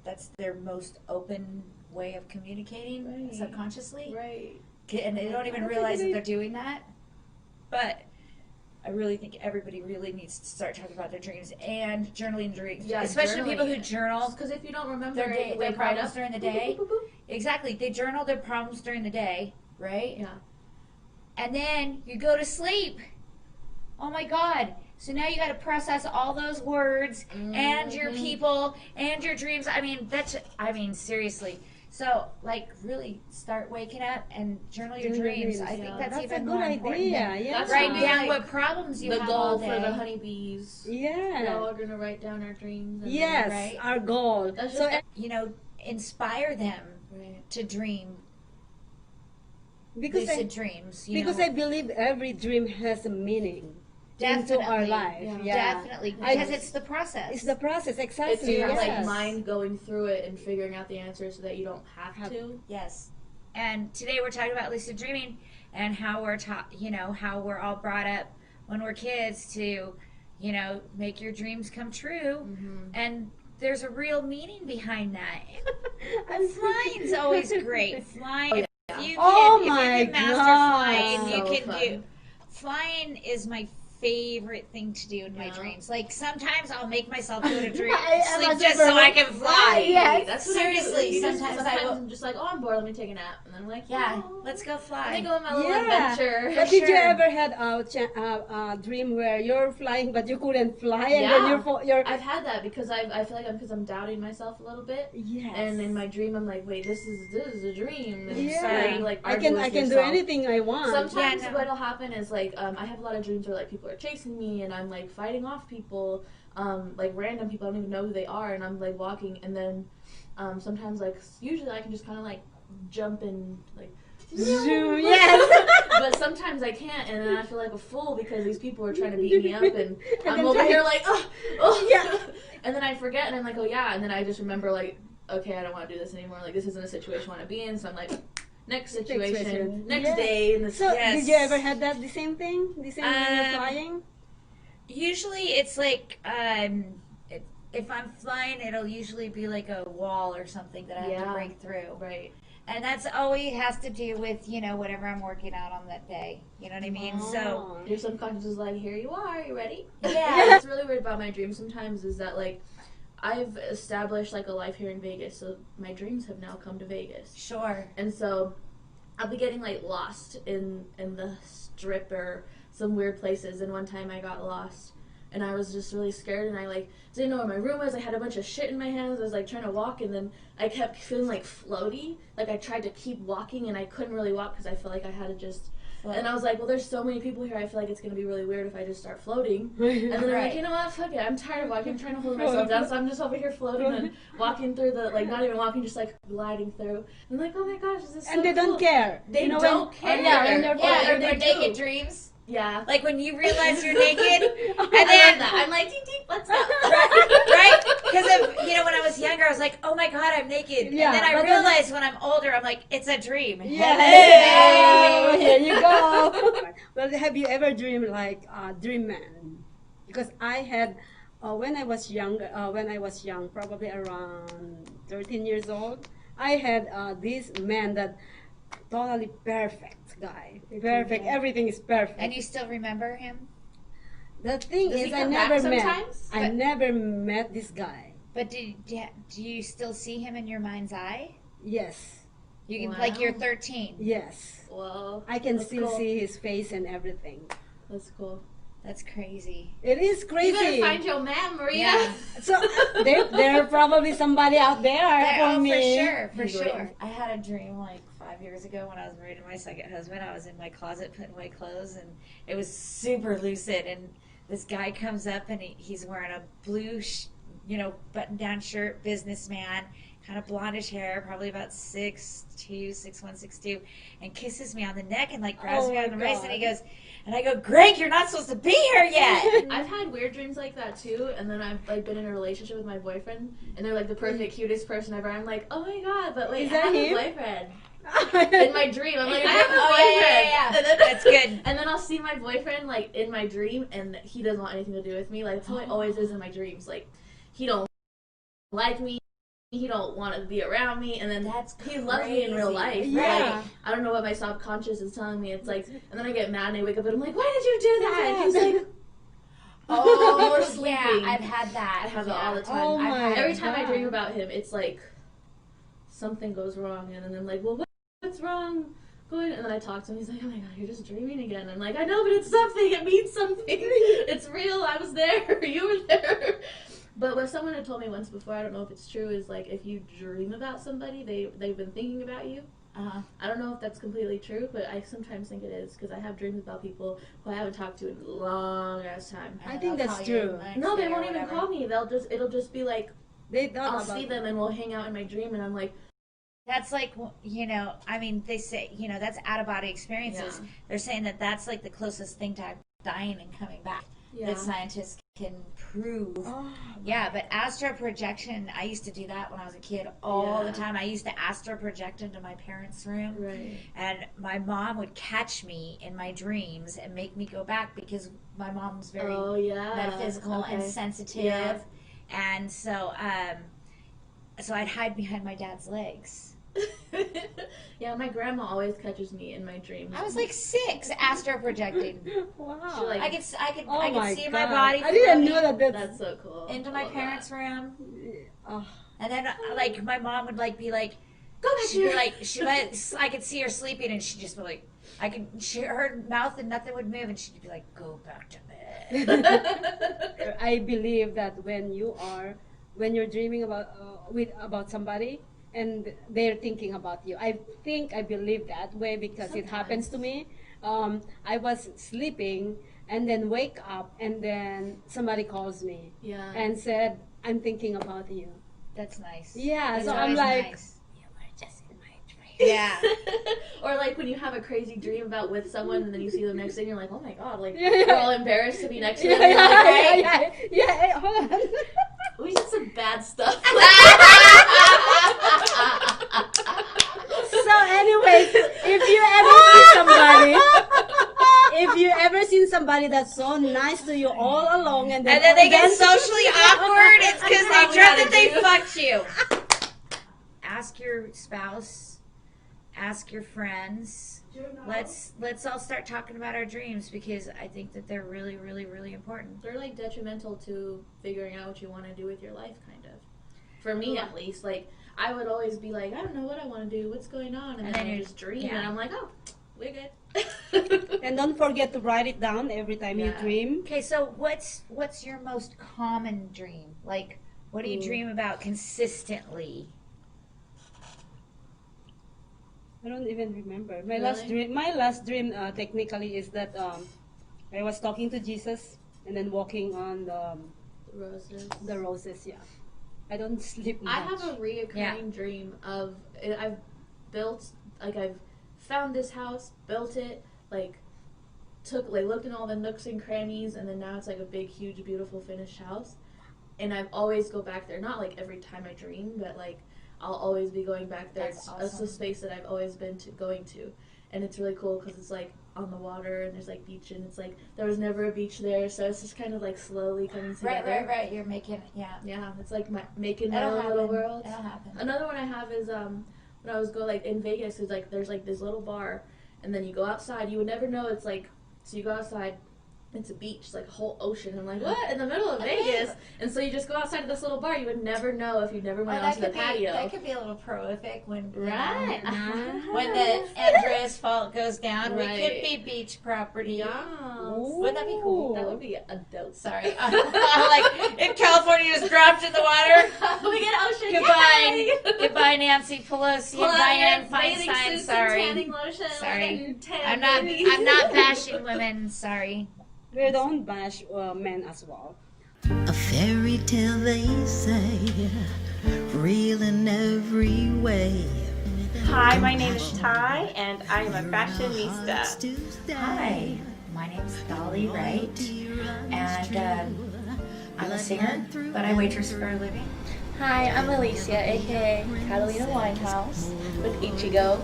that's their most open way of communicating subconsciously. Right. And they don't even realize that they're doing that. But I really think everybody really needs to start talking about their dreams and journaling dreams. Yeah, especially journaling. people who journal. Because if you don't remember their, it, you their wake right problems up. during the Boop, day. boop, boop, boop. Exactly. They journal their problems during the day, right? Yeah. And then you go to sleep. Oh my God. So now you got to process all those words and your people and your dreams. I mean, seriously. So, like, really start waking up and journal your dreams. I think that's even a more good important. idea. Than write down what problems you the have goal all for day. the honeybees. Yeah. We're all going to write down our dreams. And Yes, right? our goal. That's So, just, You know, inspire them to dream. because lucid dreams. You because know. I believe every dream has a meaning into Definitely. our life. Yeah. Definitely. Because it's the process. It's the process, it's exactly. your like yes. mind going through it and figuring out the answers so that you don't have to. Yes. And today we're talking about lucid dreaming and how we're taught, you know, how we're all brought up when we're kids to, you know, make your dreams come true. And there's a real meaning behind that. And flying's always great. Flying. If you can master flying, you can do. Flying is my favorite thing to do in my dreams. Like sometimes I'll make myself go to dream sleep just so I can fly. Yes. That's what Seriously, I do. sometimes I'm just like, oh, I'm bored. Let me take a nap, and then I'm like, yeah, let's go fly. Let me go on my little adventure. But did you ever had a dream where you're flying but you couldn't fly and then you're I've had that because I feel like I'm doubting myself a little bit. Yes. And in my dream, I'm like, wait, this is a dream. And Yeah. starting, like, I can do anything I want. Sometimes what'll happen is like I have a lot of dreams where like people are chasing me and I'm like fighting off people, like random people I don't even know who they are, and I'm like walking, and then sometimes like usually I can just kind of like jump and like yes. but sometimes I can't, and then I feel like a fool because these people are trying to beat me up, and I'm over here like oh and then I forget, and I'm like, oh yeah, and then I just remember like, okay, I don't want to do this anymore, like this isn't a situation I want to be in, so I'm like, next situation, next day. And so did you ever had that the same thing when you're flying? Usually it's like if I'm flying, it'll usually be like a wall or something that I have to break through. Right. And that's always has to do with, you know, whatever I'm working out on that day. You know what I mean? So your subconscious is like, here you are you ready? Yeah. What's really weird about my dreams sometimes is that like I've established like a life here in Vegas, so my dreams have now come to Vegas. Sure. And so I'll be getting like lost in the Strip or some weird places, and one time I got lost and I was just really scared, and I like didn't know where my room was. I had a bunch of shit in my hands. I was like trying to walk, and then I kept feeling like floaty. Like I tried to keep walking and I couldn't really walk because I felt like I had to just And I was like, well, there's so many people here, I feel like it's going to be really weird if I just start floating. And then I'm like, you know what, fuck it, I'm tired of walking, I'm trying to hold myself down, so I'm just over here floating and walking through the, like, not even walking, just like gliding through. And I'm like, oh my gosh, this is so And they don't care. They don't care. Yeah, their naked dreams. Yeah. Like when you realize you're naked, and I then love that. I'm like, ding, let's go. right? Because when I was younger, I was like, oh my god, I'm naked. Yeah, and then I but realized when I'm older, I'm like, it's a dream. Yeah. Hey! Here you go. Well, have you ever dreamed like dream man? Because I had when I was young, probably around 13 years old, I had this man that totally perfect guy. Perfect. Everything is perfect. And you still remember him? The thing Does is, he I come never back met. sometimes? I never met this guy. But do you still see him in your mind's eye? Yes. You can, like you're 13. Yes. Whoa. I can That's still cool. see his face and everything. That's cool. That's crazy. It is crazy. You better find your man, Maria. Yeah. So there are probably somebody out there for me. For sure. I had a dream like 5 years ago when I was married to my second husband. I was in my closet putting away clothes, and it was super lucid. And this guy comes up, and he's wearing a blue, button-down shirt, businessman, kind of blondish hair, probably about 6'2", 6'1", 6'2", and kisses me on the neck and like grabs me on the wrist, and he goes. And I go, Greg, you're not supposed to be here yet. I've had weird dreams like that too, and then I've like been in a relationship with my boyfriend, and they're like the perfect, cutest person ever. I'm like, oh my god, but wait, Is I have that a him? boyfriend. In my dream, I'm like, I have a boyfriend. Yeah. And then, That's good. And then I'll see my boyfriend like in my dream, and he doesn't want anything to do with me. Like that's how it always is in my dreams. Like he don't like me. He don't want to be around me, and then he loves me in real life. Yeah. Like, I don't know what my subconscious is telling me. It's like, and then I get mad and I wake up and I'm like, why did you do that? And he's like, oh, we're sleeping. Yeah, I've had that. I have that all the time. Oh my Every time I God. dream about him, it's like something goes wrong, and then I'm like, well, what's wrong? And then I talk to him. He's like, oh my god, you're just dreaming again. I'm like, I know, but it's something. It means something. It's real. I was there. You were there. But what someone had told me once before, I don't know if it's true, is like if you dream about somebody, they've been thinking about you. I don't know if that's completely true, but I sometimes think it is, because I have dreams about people who I haven't talked to in a long ass time. I think that's true. No, they won't even call me. It'll just be like I'll about see them and we'll hang out in my dream, and I'm like, That's like, I mean, they say, that's out-of-body experiences. Yeah. They're saying that that's like the closest thing to dying and coming back that scientists can prove. Yeah, but astral projection, I used to do that when I was a kid all the time. I used to astral project into my parents' room. Right. And my mom would catch me in my dreams and make me go back, because my mom's very metaphysical and sensitive. Yeah. And so I'd hide behind my dad's legs. Yeah, my grandma always catches me in my dreams. I was like 6, astral projecting. Wow. She, like, I could my see God. my body. I didn't know floating that. That's so cool. into my parents' room. Oh. And then like my mom would like be like, go back she'd here. be like, I could see her sleeping, and she'd just be like, her mouth and nothing would move, and she'd be like, go back to bed. I believe that when you're dreaming about somebody and they're thinking about you, I believe that way, because it happens to me. I was sleeping and then wake up, and then somebody calls me and said, I'm thinking about you. That's nice. Yeah, That's so I'm always like, nice. You were just in my dream. Yeah. Or like when you have a crazy dream about with someone, and then you see them next day, and you're like, oh my god, like Yeah. you're all embarrassed to be next to them. Hey, hold on. We did some bad stuff. So anyways, if you ever seen somebody that's so nice to you all along, and then they get socially awkward, it's because they dreamt that they fucked you. Ask your spouse, ask your friends. Let's all start talking about our dreams, because I think that they're really, really, really important. They're like detrimental to figuring out what you want to do with your life, kind of. For me, at least, like I would always be like, I don't know what I want to do, what's going on, and then I just dream, and I'm like, oh, we're good. And don't forget to write it down every time you dream. Okay, so what's your most common dream? Like, what do you dream about consistently? I don't even remember. My Really? last dream technically is that I was talking to Jesus and then walking on Roses. the roses. Yeah, I don't sleep much. I have a reoccurring dream of I've built, like, I've found this house, built it, like looked in all the nooks and crannies, and then now it's like a big, huge, beautiful finished house. And I always go back there, not like every time I dream, but like I'll always be going back there. That's It's a space that I've always been going to, and it's really cool because it's like on the water and there's like beach, and it's like there was never a beach there, so it's just kind of like slowly coming together. Right. You're making, yeah. Yeah, it's like making my It'll own little happen. world. It'll happen. Another one I have is when I was like in Vegas, is like there's like this little bar, and then you go outside. You would never know it's like, so you go outside. It's a beach, it's like a whole ocean. I'm like, what? In the middle of Vegas? And so you just go outside of this little bar. You would never know if you never went onto the patio. That could be a little prolific when Right. when the Andreas fault goes down. Right. We could be beach property. Yeah. Wouldn't that be cool? That would be a dope. Sorry. Like if California just dropped in the water. We get ocean. Goodbye. Yay! Goodbye, Nancy Pelosi Pull and out your Dianne bathing Feinstein. suits Sorry. and tanning lotion. Sorry. Tan I'm not bashing women. Sorry. We don't bash men as well. A fairy tale, they say, real in every way. Hi, my name is Ty, and I am a fashionista. Hi, my name is Dolli, Wright, and I'm a singer, but I waitress for a living. Hi, I'm Alicia, aka Catalina Winehouse with Ichigo.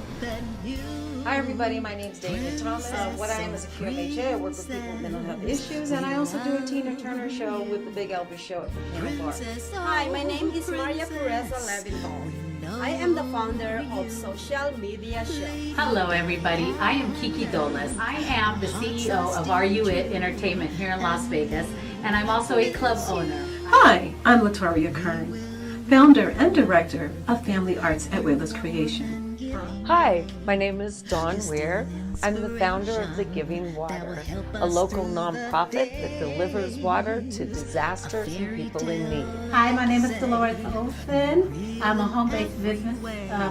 Hi everybody, my name's David Thomas. What I am is a QMHA. I work with people with mental health issues, and I also do a Tina Turner show with the Big Elvis show at Betina Bar. Hi, my name is Pureza I am the founder of Social Media Show. Hello, everybody. I am Kiki Dollis. I am the CEO of Are You It Entertainment here in Las Vegas, and I'm also a club owner. Hi, I'm Latoria Kern, founder and director of Family Arts at Wiler's Creation. Hi, my name is Wier. I'm the founder of The Giving Water, a local nonprofit that delivers water to disasters and people in need. Hi, my name is Delores Olsen. I'm a home-based business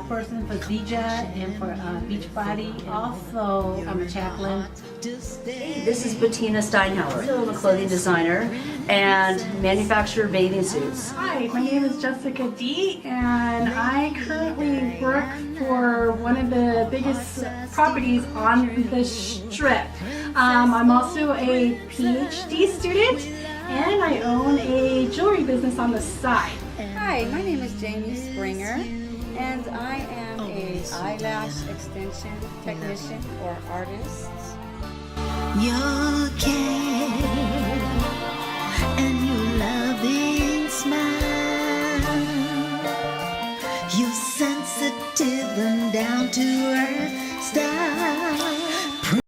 person for Gigi and for Beachbody. Also, I'm a chaplain. Hey, this is Betina Steihauer. I'm a clothing designer and manufacturer bathing suits. Hi, my name is Jessica D, and I currently work for one of the biggest properties on the Strip. I'm also a PhD student, and I own a jewelry business on the side. Hi, my name is Jamie Springer, and I am a eyelash extension technician or artist. Your care and your loving smile, your sensitive and down to earth style